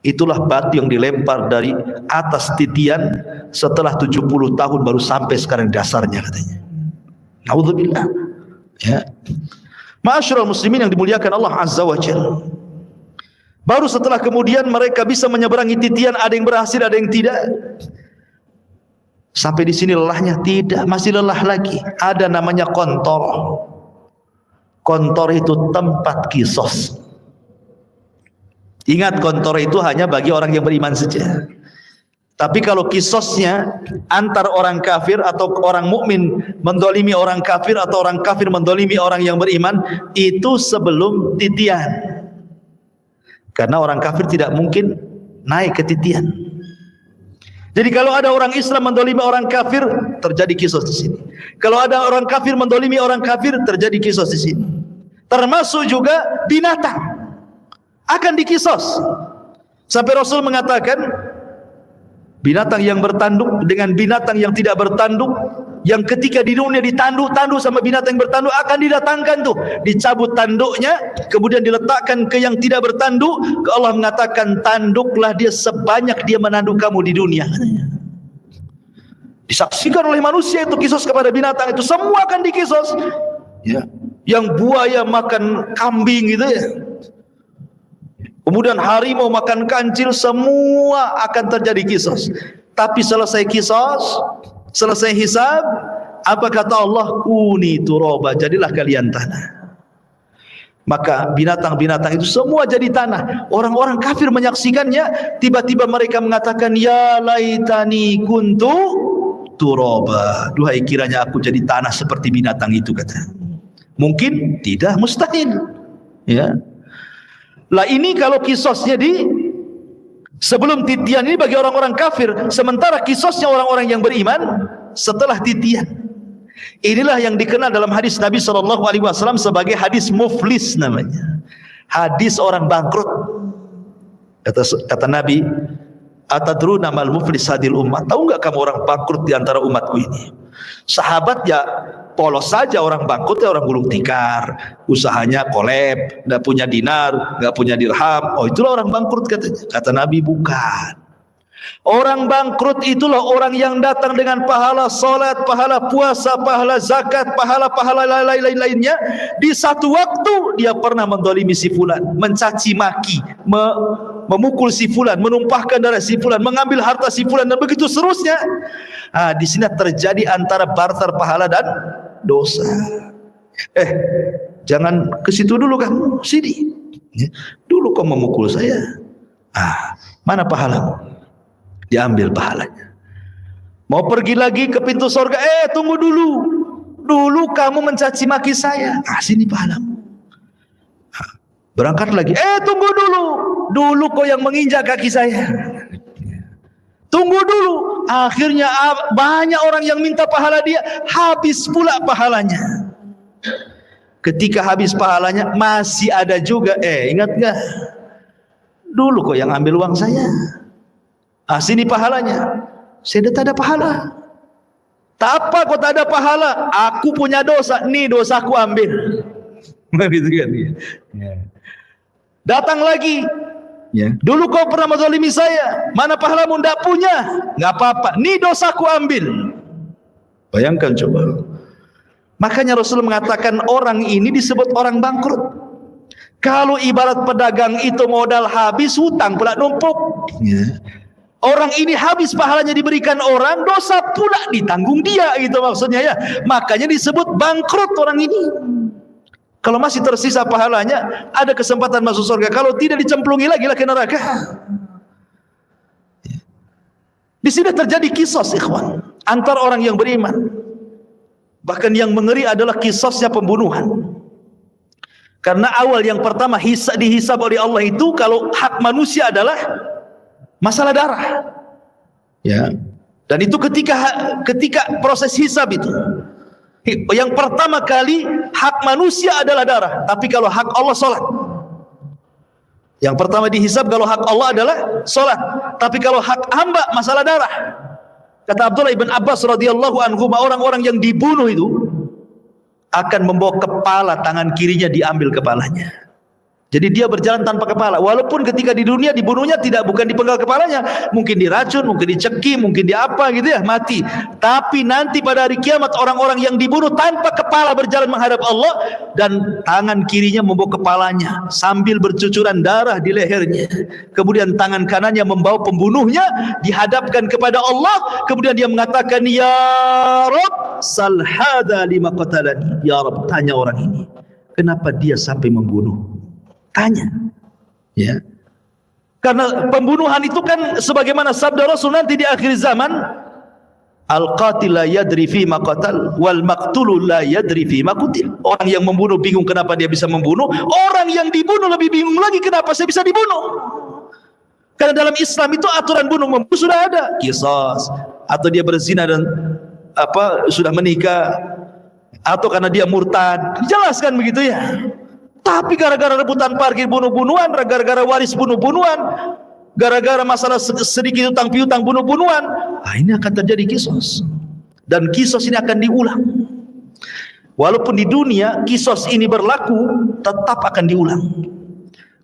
Itulah batu yang dilempar dari atas titian setelah 70 tahun baru sampai sekarang dasarnya katanya. Naudzubillah. Ya. Ma'asyiral muslimin yang dimuliakan Allah Azza wa Jalla. Baru setelah kemudian mereka bisa menyeberangi titian, ada yang berhasil, ada yang tidak. Sampai di sini lelahnya? Tidak, masih lelah lagi. Ada namanya kontor. Kontor itu tempat kisos. Ingat, kontor itu hanya bagi orang yang beriman saja. Tapi kalau kisosnya antar orang kafir atau orang mukmin mendolimi orang kafir atau orang kafir mendolimi orang yang beriman, itu sebelum titian. Karena orang kafir tidak mungkin naik ke titian. Jadi kalau ada orang Islam mendolimi orang kafir, terjadi kisos di sini. Kalau ada orang kafir mendolimi orang kafir, terjadi kisos di sini. Termasuk juga binatang akan dikisos. Sampai Rasul mengatakan, binatang yang bertanduk dengan binatang yang tidak bertanduk, yang ketika di dunia ditanduk-tanduk sama binatang yang bertanduk, akan didatangkan tuh, dicabut tanduknya, kemudian diletakkan ke yang tidak bertanduk. Allah mengatakan, tanduklah dia sebanyak dia menanduk kamu di dunia. Disaksikan oleh manusia itu kisos kepada binatang itu, semua akan dikisos. Ya, yang buaya makan kambing gitu ya. Kemudian harimau makan kancil, semua akan terjadi kisos. Tapi selesai kisos, selesai hisab, apa kata Allah? Kuni turaba, jadilah kalian tanah. Maka binatang-binatang itu semua jadi tanah. Orang-orang kafir menyaksikannya, tiba-tiba mereka mengatakan, ya laitani kuntu turaba. Duhai kiranya aku jadi tanah seperti binatang itu, kata. Mungkin tidak, mustahil. Ya. Lah ini kalau kisosnya sebelum titian ini bagi orang-orang kafir, sementara kisosnya orang-orang yang beriman setelah titian. Inilah yang dikenal dalam hadis Nabi SAW sebagai hadis muflis namanya. Hadis orang bangkrut. Kata Nabi, atadruna mal muflis hadil ummah? Tahu enggak kamu orang bangkrut di antara umatku ini? Sahabat ya polos saja, orang bangkrut ya orang gulung tikar, usahanya kolab, enggak punya dinar, enggak punya dirham. Oh, itulah orang bangkrut katanya. Kata Nabi, bukan. Orang bangkrut itulah orang yang datang dengan pahala salat, pahala puasa, pahala zakat, pahala-pahala lain-lainnya. Di satu waktu dia pernah mendolimi si fulan, mencaci maki, memukul si fulan, menumpahkan darah si fulan, mengambil harta si fulan, dan begitu seterusnya. Di sini terjadi antara barter pahala dan dosa. Jangan ke situ dulu kamu, sini. Dulu kau memukul saya. Mana pahalamu? Diambil pahalanya. Mau pergi lagi ke pintu surga, tunggu dulu. Dulu kamu mencaci maki saya. Sini pahalamu. Berangkat lagi, tunggu dulu. Dulu kau yang menginjak kaki saya. Tunggu dulu. Akhirnya banyak orang yang minta pahala dia, habis pula pahalanya. Ketika habis pahalanya, masih ada juga. Ingat gak? Dulu kau yang ambil uang saya. Sini pahalanya. Saya tak ada pahala. Tak apa kau tak ada pahala. Aku punya dosa. Nih dosaku ambil. Begitu kan? Datang lagi. Dulu kau pernah menzalimi saya. Mana pahalamu? Tidak punya. Nggak apa-apa. Nih dosaku ambil. Bayangkan coba. Makanya Rasul mengatakan orang ini disebut orang bangkrut. Kalau ibarat pedagang itu modal habis, hutang pula numpuk. Orang ini habis pahalanya diberikan orang, dosa pula ditanggung dia, gitu maksudnya ya. Makanya disebut bangkrut orang ini. Kalau masih tersisa pahalanya, ada kesempatan masuk surga. Kalau tidak, dicemplungi lagi ke neraka. Di sini terjadi kisos, ikhwan, antar orang yang beriman. Bahkan yang mengeri adalah kisosnya pembunuhan. Karena awal yang pertama dihisab oleh Allah itu, kalau hak manusia adalah masalah darah, ya. Dan itu ketika proses hisab itu, yang pertama kali hak manusia adalah darah. Tapi kalau hak Allah salat. Yang pertama dihisab kalau hak Allah adalah salat. Tapi kalau hak hamba masalah darah. Kata Abdullah ibn Abbas radhiyallahu anhu, orang-orang yang dibunuh itu akan membawa kepala, tangan kirinya diambil kepalanya. Jadi dia berjalan tanpa kepala. Walaupun ketika di dunia dibunuhnya bukan dipenggal kepalanya, mungkin diracun, mungkin diceki, mungkin diapa gitu ya, mati. Tapi nanti pada hari kiamat orang-orang yang dibunuh tanpa kepala berjalan menghadap Allah, dan tangan kirinya membawa kepalanya sambil bercucuran darah di lehernya. Kemudian tangan kanannya membawa pembunuhnya dihadapkan kepada Allah. Kemudian dia mengatakan, "Ya Rabb, sal hadza lima qatalani." Ya Rabb, tanya orang ini, kenapa dia sampai membunuh? Tanya, ya. Karena pembunuhan itu kan sebagaimana sabda Rasul nanti di akhir zaman, al-qatil la yadri fi ma qatal wal maqtul la yadri fi ma qutil. Orang yang membunuh bingung kenapa dia bisa membunuh, orang yang dibunuh lebih bingung lagi kenapa saya bisa dibunuh. Karena dalam Islam itu aturan bunuh-membunuh sudah ada, qisas, atau dia berzina dan sudah menikah, atau karena dia murtad, dijelaskan begitu ya. Tapi gara-gara rebutan parkir bunuh-bunuhan, gara-gara waris bunuh-bunuhan, gara-gara masalah sedikit utang piutang bunuh-bunuhan, ini akan terjadi kisos. Dan kisos ini akan diulang. Walaupun di dunia kisos ini berlaku, tetap akan diulang.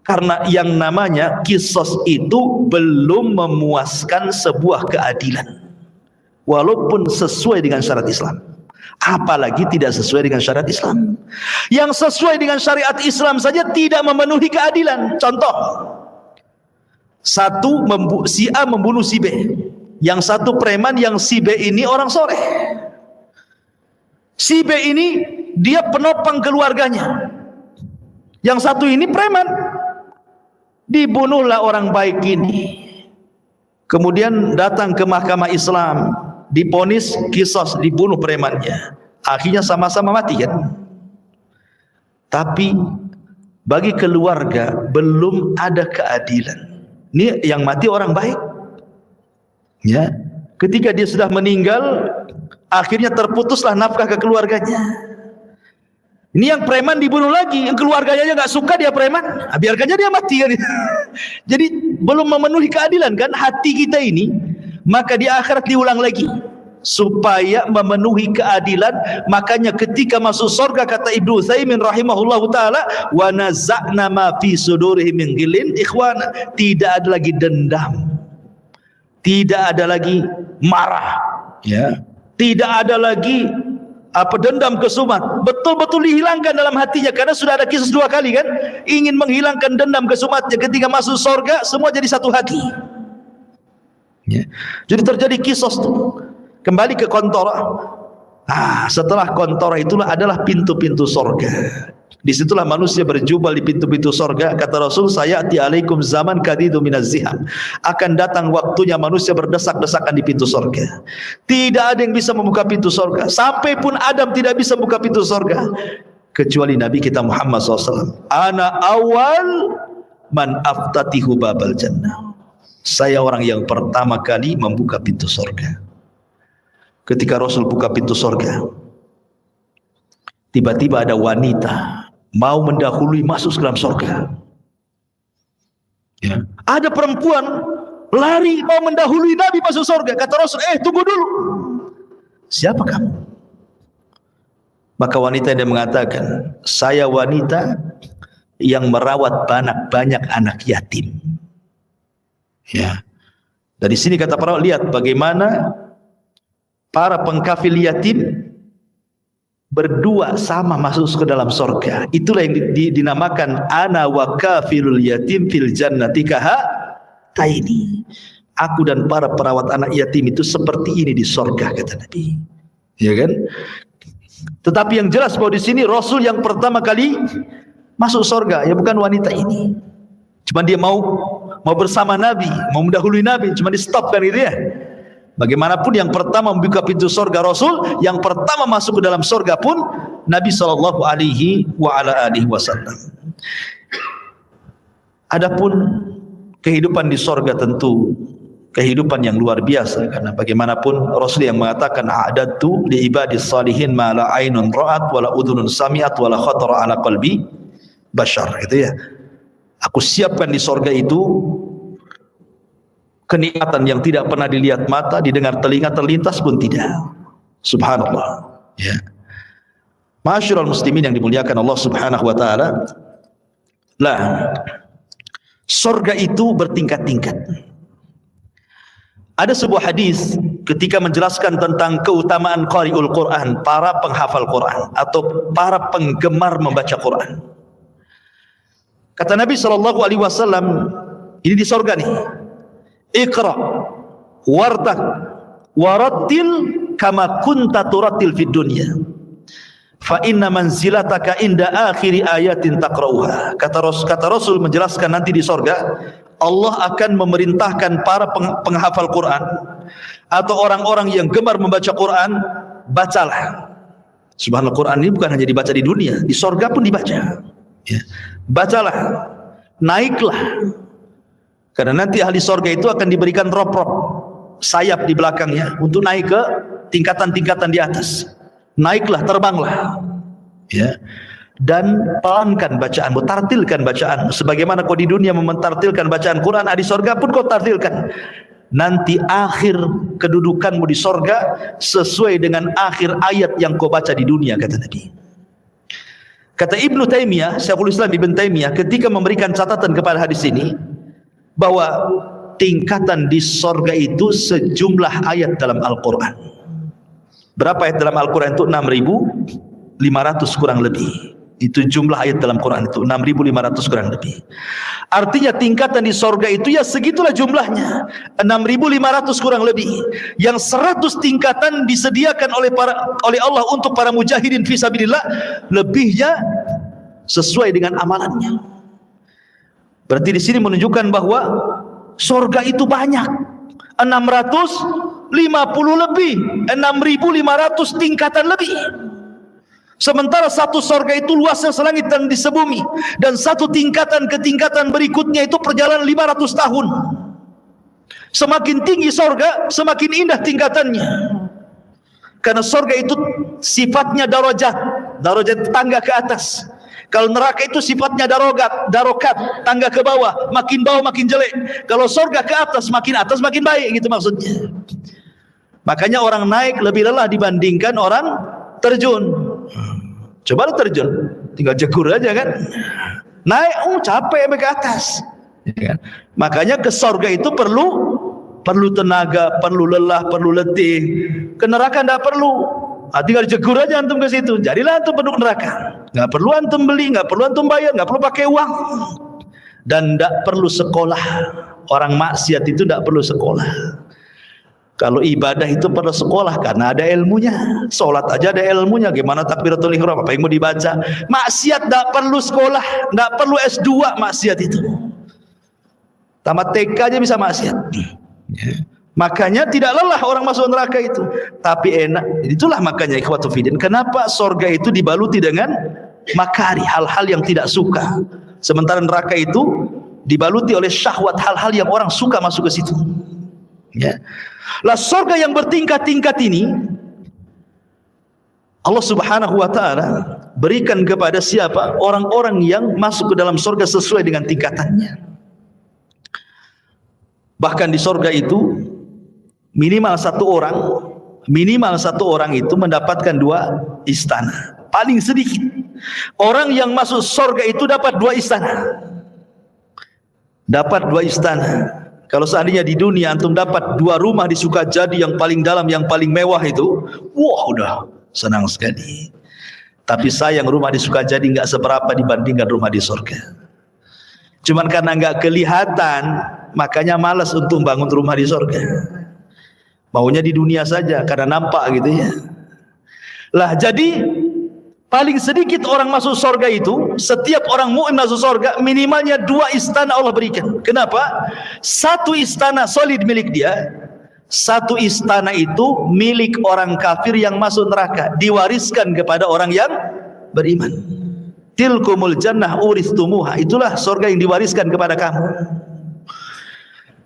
Karena yang namanya kisos itu belum memuaskan sebuah keadilan. Walaupun sesuai dengan syariat Islam. Apalagi tidak sesuai dengan syariat Islam. Yang sesuai dengan syariat Islam saja tidak memenuhi keadilan. Contoh, si A membunuh si B. Yang satu preman, yang si B ini orang soleh. Si B ini dia penopang keluarganya. Yang satu ini preman. Dibunuhlah orang baik ini. Kemudian datang ke mahkamah Islam, diponis kisos, dibunuh premannya. Akhirnya sama-sama mati kan. Tapi bagi keluarga belum ada keadilan. Ini yang mati orang baik. Ya, ketika dia sudah meninggal, akhirnya terputuslah nafkah ke keluarganya. Ini yang preman dibunuh lagi, yang keluarganya aja nggak suka dia preman, biarkan aja dia mati kan. Jadi belum memenuhi keadilan kan hati kita ini, maka di akhirat diulang lagi supaya memenuhi keadilan. Makanya ketika masuk surga kata Ibnu Utsaimin rahimahullahu taala, wa naza'na ma fi sudurihim min ghillin ikhwana, tidak ada lagi dendam, tidak ada lagi marah, ya, tidak ada lagi dendam kesumat, betul-betul dihilangkan dalam hatinya. Karena sudah ada kisah 2 kali kan, ingin menghilangkan dendam kesumatnya. Ketika masuk surga semua jadi satu hati, ya. Jadi terjadi kisah tuh. Kembali ke kontora. Setelah kontora itulah adalah pintu-pintu surga. Disitulah manusia berjubel di pintu-pintu surga. Kata Rasul, sayati alaikum zaman kadidu minaz ziham, akan datang waktunya manusia berdesak-desakan di pintu surga. Tidak ada yang bisa membuka pintu surga. Sampai pun Adam tidak bisa membuka pintu surga kecuali Nabi kita Muhammad SAW. Ana awal man aftatihu babal jannah. Saya orang yang pertama kali membuka pintu surga. Ketika Rasul buka pintu surga, tiba-tiba ada wanita mau mendahului masuk ke dalam surga. Ya. Ada perempuan lari mau mendahului Nabi masuk surga. Kata Rasul, tunggu dulu. Siapa kamu? Maka wanita yang mengatakan, saya wanita yang merawat banyak anak yatim. Ya. Dari sini kata para, lihat bagaimana para pengkafil yatim berdua sama masuk ke dalam surga. Itulah yang dinamakan ana wa kafilul yatim fil jannati kahataini. Aku dan para perawat anak yatim itu seperti ini di surga, kata Nabi. Ya kan? Tetapi yang jelas bahwa di sini Rasul yang pertama kali masuk surga ya bukan wanita ini. Cuma dia mau bersama Nabi, mau mendahului Nabi, cuma di stop kan gitu ya. Bagaimanapun yang pertama membuka pintu surga Rasul, yang pertama masuk ke dalam surga pun Nabi sallallahu alaihi wasallam. Adapun kehidupan di surga tentu kehidupan yang luar biasa, karena bagaimanapun Rasul yang mengatakan a'dadtu li ibadis salihin ma la ainun ra'at wa la udhunun sami'at wa la khatara ala qalbi bashar, gitu ya. Aku siapkan di surga itu kenikmatan yang tidak pernah dilihat mata, didengar telinga, terlintas pun tidak. Subhanallah. Ya. Ma'asyiral muslimin yang dimuliakan Allah Subhanahu wa taala. Lah, surga itu bertingkat-tingkat. Ada sebuah hadis ketika menjelaskan tentang keutamaan qari'ul Quran, para penghafal Quran atau para penggemar membaca Quran. Kata Nabi sallallahu alaihi wasallam, ini di surga nih. Iqra wartaq warattil kama kunta turattil fid dunya fa inna manzilataka inda akhiri ayatin taqra'uha. Kata Rasul menjelaskan nanti di surga Allah akan memerintahkan para penghafal Quran atau orang-orang yang gemar membaca Quran, bacalah. Subhanallah, Quran ini bukan hanya dibaca di dunia, di surga pun dibaca, ya. Bacalah, naiklah. Karena nanti ahli surga itu akan diberikan rop-rop sayap di belakangnya untuk naik ke tingkatan-tingkatan di atas. Naiklah, terbanglah, ya. Dan pelankan bacaanmu, tartilkan bacaan. Sebagaimana kau di dunia mentartilkan bacaan Quran, di surga pun kau tartilkan. Nanti akhir kedudukanmu di surga sesuai dengan akhir ayat yang kau baca di dunia, kata Nabi. Kata Ibnu Taimiyah, Syekhul Islam Ibnu Taimiyah ketika memberikan catatan kepada hadis ini, bahwa tingkatan di surga itu sejumlah ayat dalam Al-Quran. Berapa ayat dalam Al-Quran itu? 6.500 kurang lebih. Itu jumlah ayat dalam Quran itu 6.500 kurang lebih. Artinya tingkatan di surga itu ya segitulah jumlahnya, 6.500 kurang lebih. Yang 100 tingkatan disediakan oleh Allah untuk para mujahidin fisabilillah, lebihnya sesuai dengan amalannya. Berarti di sini menunjukkan bahwa surga itu banyak, 650 lebih, 6.500 tingkatan lebih. Sementara satu sorga itu luasnya selangit dan di sebumi, dan satu tingkatan ke tingkatan berikutnya itu perjalanan 500 tahun. Semakin tinggi sorga, semakin indah tingkatannya. Karena sorga itu sifatnya darajat tangga ke atas. Kalau neraka itu sifatnya darokat, tangga ke bawah makin jelek. Kalau sorga ke atas makin baik, gitu maksudnya. Makanya orang naik lebih lelah dibandingkan orang terjun. Coba lu terjun, tinggal jegur aja kan. Naik, capek sampai ke atas. Ya kan? Makanya ke sorga itu perlu tenaga, perlu lelah, perlu letih. Ke neraka enggak perlu. Tinggal jegur aja antum ke situ. Jadilah antum penduduk neraka. Enggak perlu antum beli, enggak perlu antum bayar, enggak perlu pakai uang. Dan enggak perlu sekolah. Orang maksiat itu enggak perlu sekolah. Kalau ibadah itu perlu sekolah karena ada ilmunya. Salat aja ada ilmunya. Gimana takbiratul ihram, apa yang mau dibaca? Maksiat enggak perlu sekolah, enggak perlu S2 maksiat itu. Tamat TK aja bisa maksiat. Makanya tidak lelah orang masuk neraka itu, tapi enak. Itulah makanya ikhwatu fiddin, kenapa sorga itu dibaluti dengan makari, hal-hal yang tidak suka. Sementara neraka itu dibaluti oleh syahwat, hal-hal yang orang suka masuk ke situ. Ya. Lah sorga yang bertingkat-tingkat ini Allah Subhanahu wa ta'ala berikan kepada siapa? Orang-orang yang masuk ke dalam sorga sesuai dengan tingkatannya. Bahkan di sorga itu minimal satu orang itu mendapatkan 2 istana. Paling sedikit orang yang masuk sorga itu dapat 2 istana. Dapat 2 istana. Kalau seandainya di dunia antum dapat 2 rumah di Sukajadi yang paling dalam, yang paling mewah itu, wah udah senang sekali. Tapi sayang rumah di Sukajadi nggak seberapa dibandingkan rumah di sorga. Cuman karena nggak kelihatan, makanya malas untuk bangun rumah di sorga. Maunya di dunia saja karena nampak gitu ya. Lah jadi paling sedikit orang masuk sorga itu, setiap orang mukmin masuk sorga minimalnya 2 istana Allah berikan. Kenapa? 1 istana solid milik dia, 1 istana itu milik orang kafir yang masuk neraka, diwariskan kepada orang yang beriman. Tilkumul jannah uristumuha, itulah sorga yang diwariskan kepada kamu.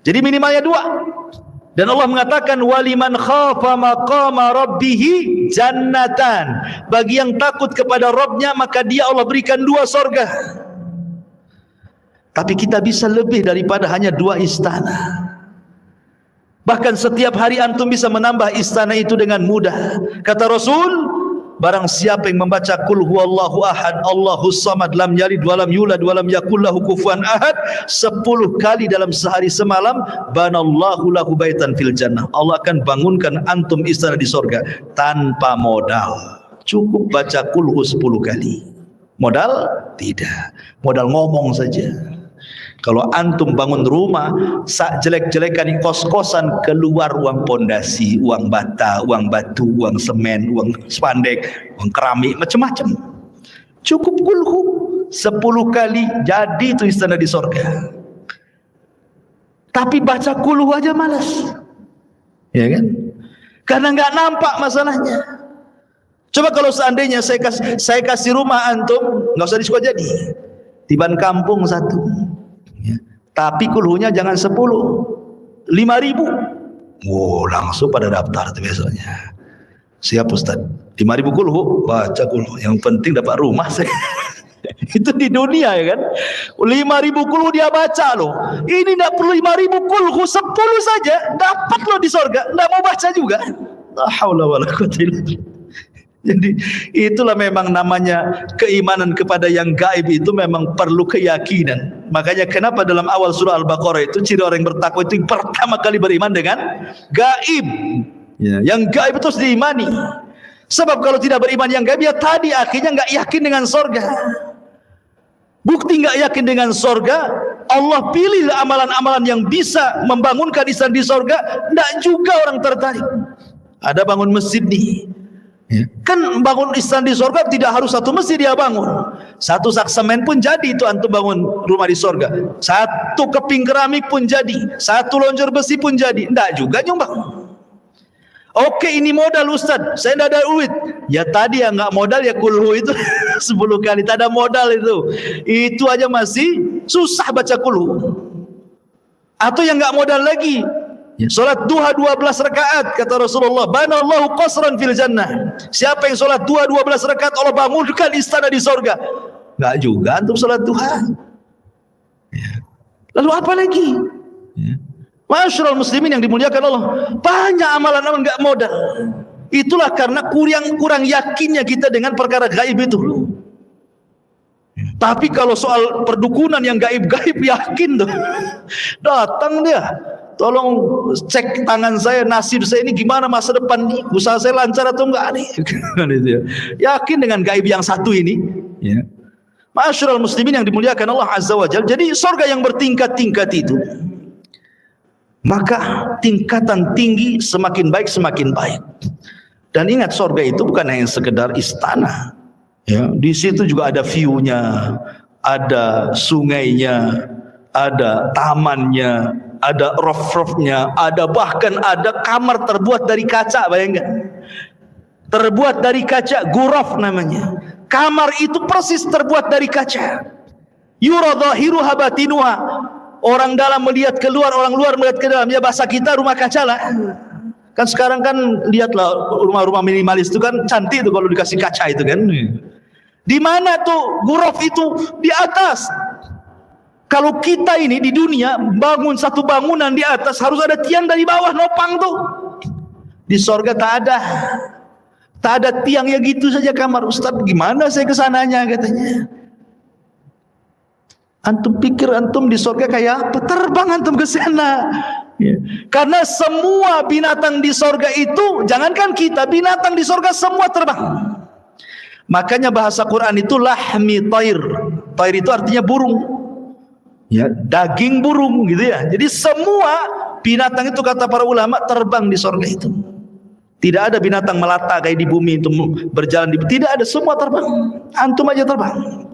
Jadi minimalnya 2. Dan Allah mengatakan waliman khafa maqama rabbihi jannatan. Bagi yang takut kepada Rabbnya maka dia Allah berikan 2 sorga. Tapi kita bisa lebih daripada hanya 2 istana. Bahkan setiap hari antum bisa menambah istana itu dengan mudah. Kata Rasul, barang siapa yang membaca qul huwallahu ahad Allahus samad lam yalid walam yulad walam yakul lahu kufuwan ahad 10 kali dalam sehari semalam, banallahu lahu baitan fil jannah. Allah akan bangunkan antum istana di sorga tanpa modal. Cukup baca qul hu 10 kali. Modal? Tidak. Modal ngomong saja. Kalau antum bangun rumah, sak jelek-jelekan kos-kosan, keluar uang pondasi, uang bata, uang batu, uang semen, uang spandek, uang keramik, macam-macam. Cukup kulhu 10 kali jadi itu istana di sorga. Tapi baca kulhu aja malas, ya kan? Karena nggak nampak masalahnya. Coba kalau seandainya saya kasih rumah antum, nggak usah di Sukajadi, tiban kampung 1. Ya. Tapi kulhunya jangan 10, 5.000. Wow, langsung pada daftar itu besoknya. Siap Ustaz, 5.000 kulhu, baca kulhu. Yang penting dapat rumah saya. Itu di dunia ya kan. 5.000 kulhu dia baca loh. Ini tidak perlu 5.000 kulhu, 10 saja dapat loh di sorga. Tidak mau baca juga. La haula wala quwwata illa billah. Jadi itulah memang namanya keimanan kepada yang gaib itu memang perlu keyakinan. Makanya kenapa dalam awal surah Al-Baqarah itu ciri orang yang bertakwa itu yang pertama kali beriman dengan gaib. Ya, yang gaib itu harus diimani. Sebab kalau tidak beriman yang gaib ya tadi akhirnya nggak yakin dengan sorga. Bukti nggak yakin dengan sorga, Allah pilih amalan-amalan yang bisa membangunkan istana di sorga, nggak juga orang tertarik. Ada bangun masjid nih. Ya. Kan bangun istana di sorga tidak harus 1 masjid dia bangun, 1 sak semen pun jadi itu antum bangun rumah di sorga, 1 keping keramik pun jadi, 1 lonjor besi pun jadi, enggak juga nyumbang. Oke, ini modal Ustaz, saya tidak ada duit. Ya tadi yang nggak modal ya kulhu itu 10 kali, tak ada modal itu. Itu aja masih susah baca kulhu. Atau yang nggak modal lagi, ya, solat duha 12 rakaat kata Rasulullah, banallahu qasran fil jannah. Siapa yang solat duha 12 rakaat, Allah bangunkan istana di sorga. Nggak juga antum solat duha. Ya. Lalu apa lagi? Ya. Masyarul muslimin yang dimuliakan Allah, banyak amalan-amalan enggak modal. Itulah karena kurang yakinnya kita dengan perkara gaib itu. Tapi kalau soal perdukunan yang gaib-gaib yakin tuh. Datang dia, tolong cek tangan saya, nasib saya ini gimana masa depan nih, usaha saya lancar atau enggak nih. Yakin dengan gaib yang satu ini, ya. Masyarul muslimin yang dimuliakan Allah Azza wa Jalla. Jadi surga yang bertingkat-tingkat itu, maka tingkatan tinggi semakin baik semakin baik. Dan ingat, surga itu bukan hanya sekedar istana. Ya, di situ juga ada view-nya, ada sungainya, ada tamannya, ada roof-roofnya, ada bahkan ada kamar terbuat dari kaca, bayangkan. Terbuat dari kaca, ghuraf namanya. Kamar itu persis terbuat dari kaca. Yura dhahiruha batinuha. Orang dalam melihat keluar, orang luar melihat ke dalam. Ya bahasa kita rumah kaca lah. Kan sekarang kan lihatlah rumah-rumah minimalis itu kan cantik itu kalau dikasih kaca itu kan. Di mana tuh ghuraf itu? Di atas. Kalau kita ini di dunia bangun satu bangunan di atas, harus ada tiang dari bawah nopang tuh. Di sorga tak ada. Tak ada tiang, ya gitu saja kamar. Ustaz, gimana saya kesananya katanya. Antum pikir antum di surga kayak apa? Terbang antum ke sana. Ya. Karena semua binatang di surga itu, jangankan kita, binatang di surga semua terbang. Makanya bahasa Quran itu lahmi tair. Tair itu artinya burung. Ya, daging burung gitu ya. Jadi semua binatang itu kata para ulama terbang di surga itu. Tidak ada binatang melata kayak di bumi itu berjalan di, tidak ada, semua terbang. Antum aja terbang.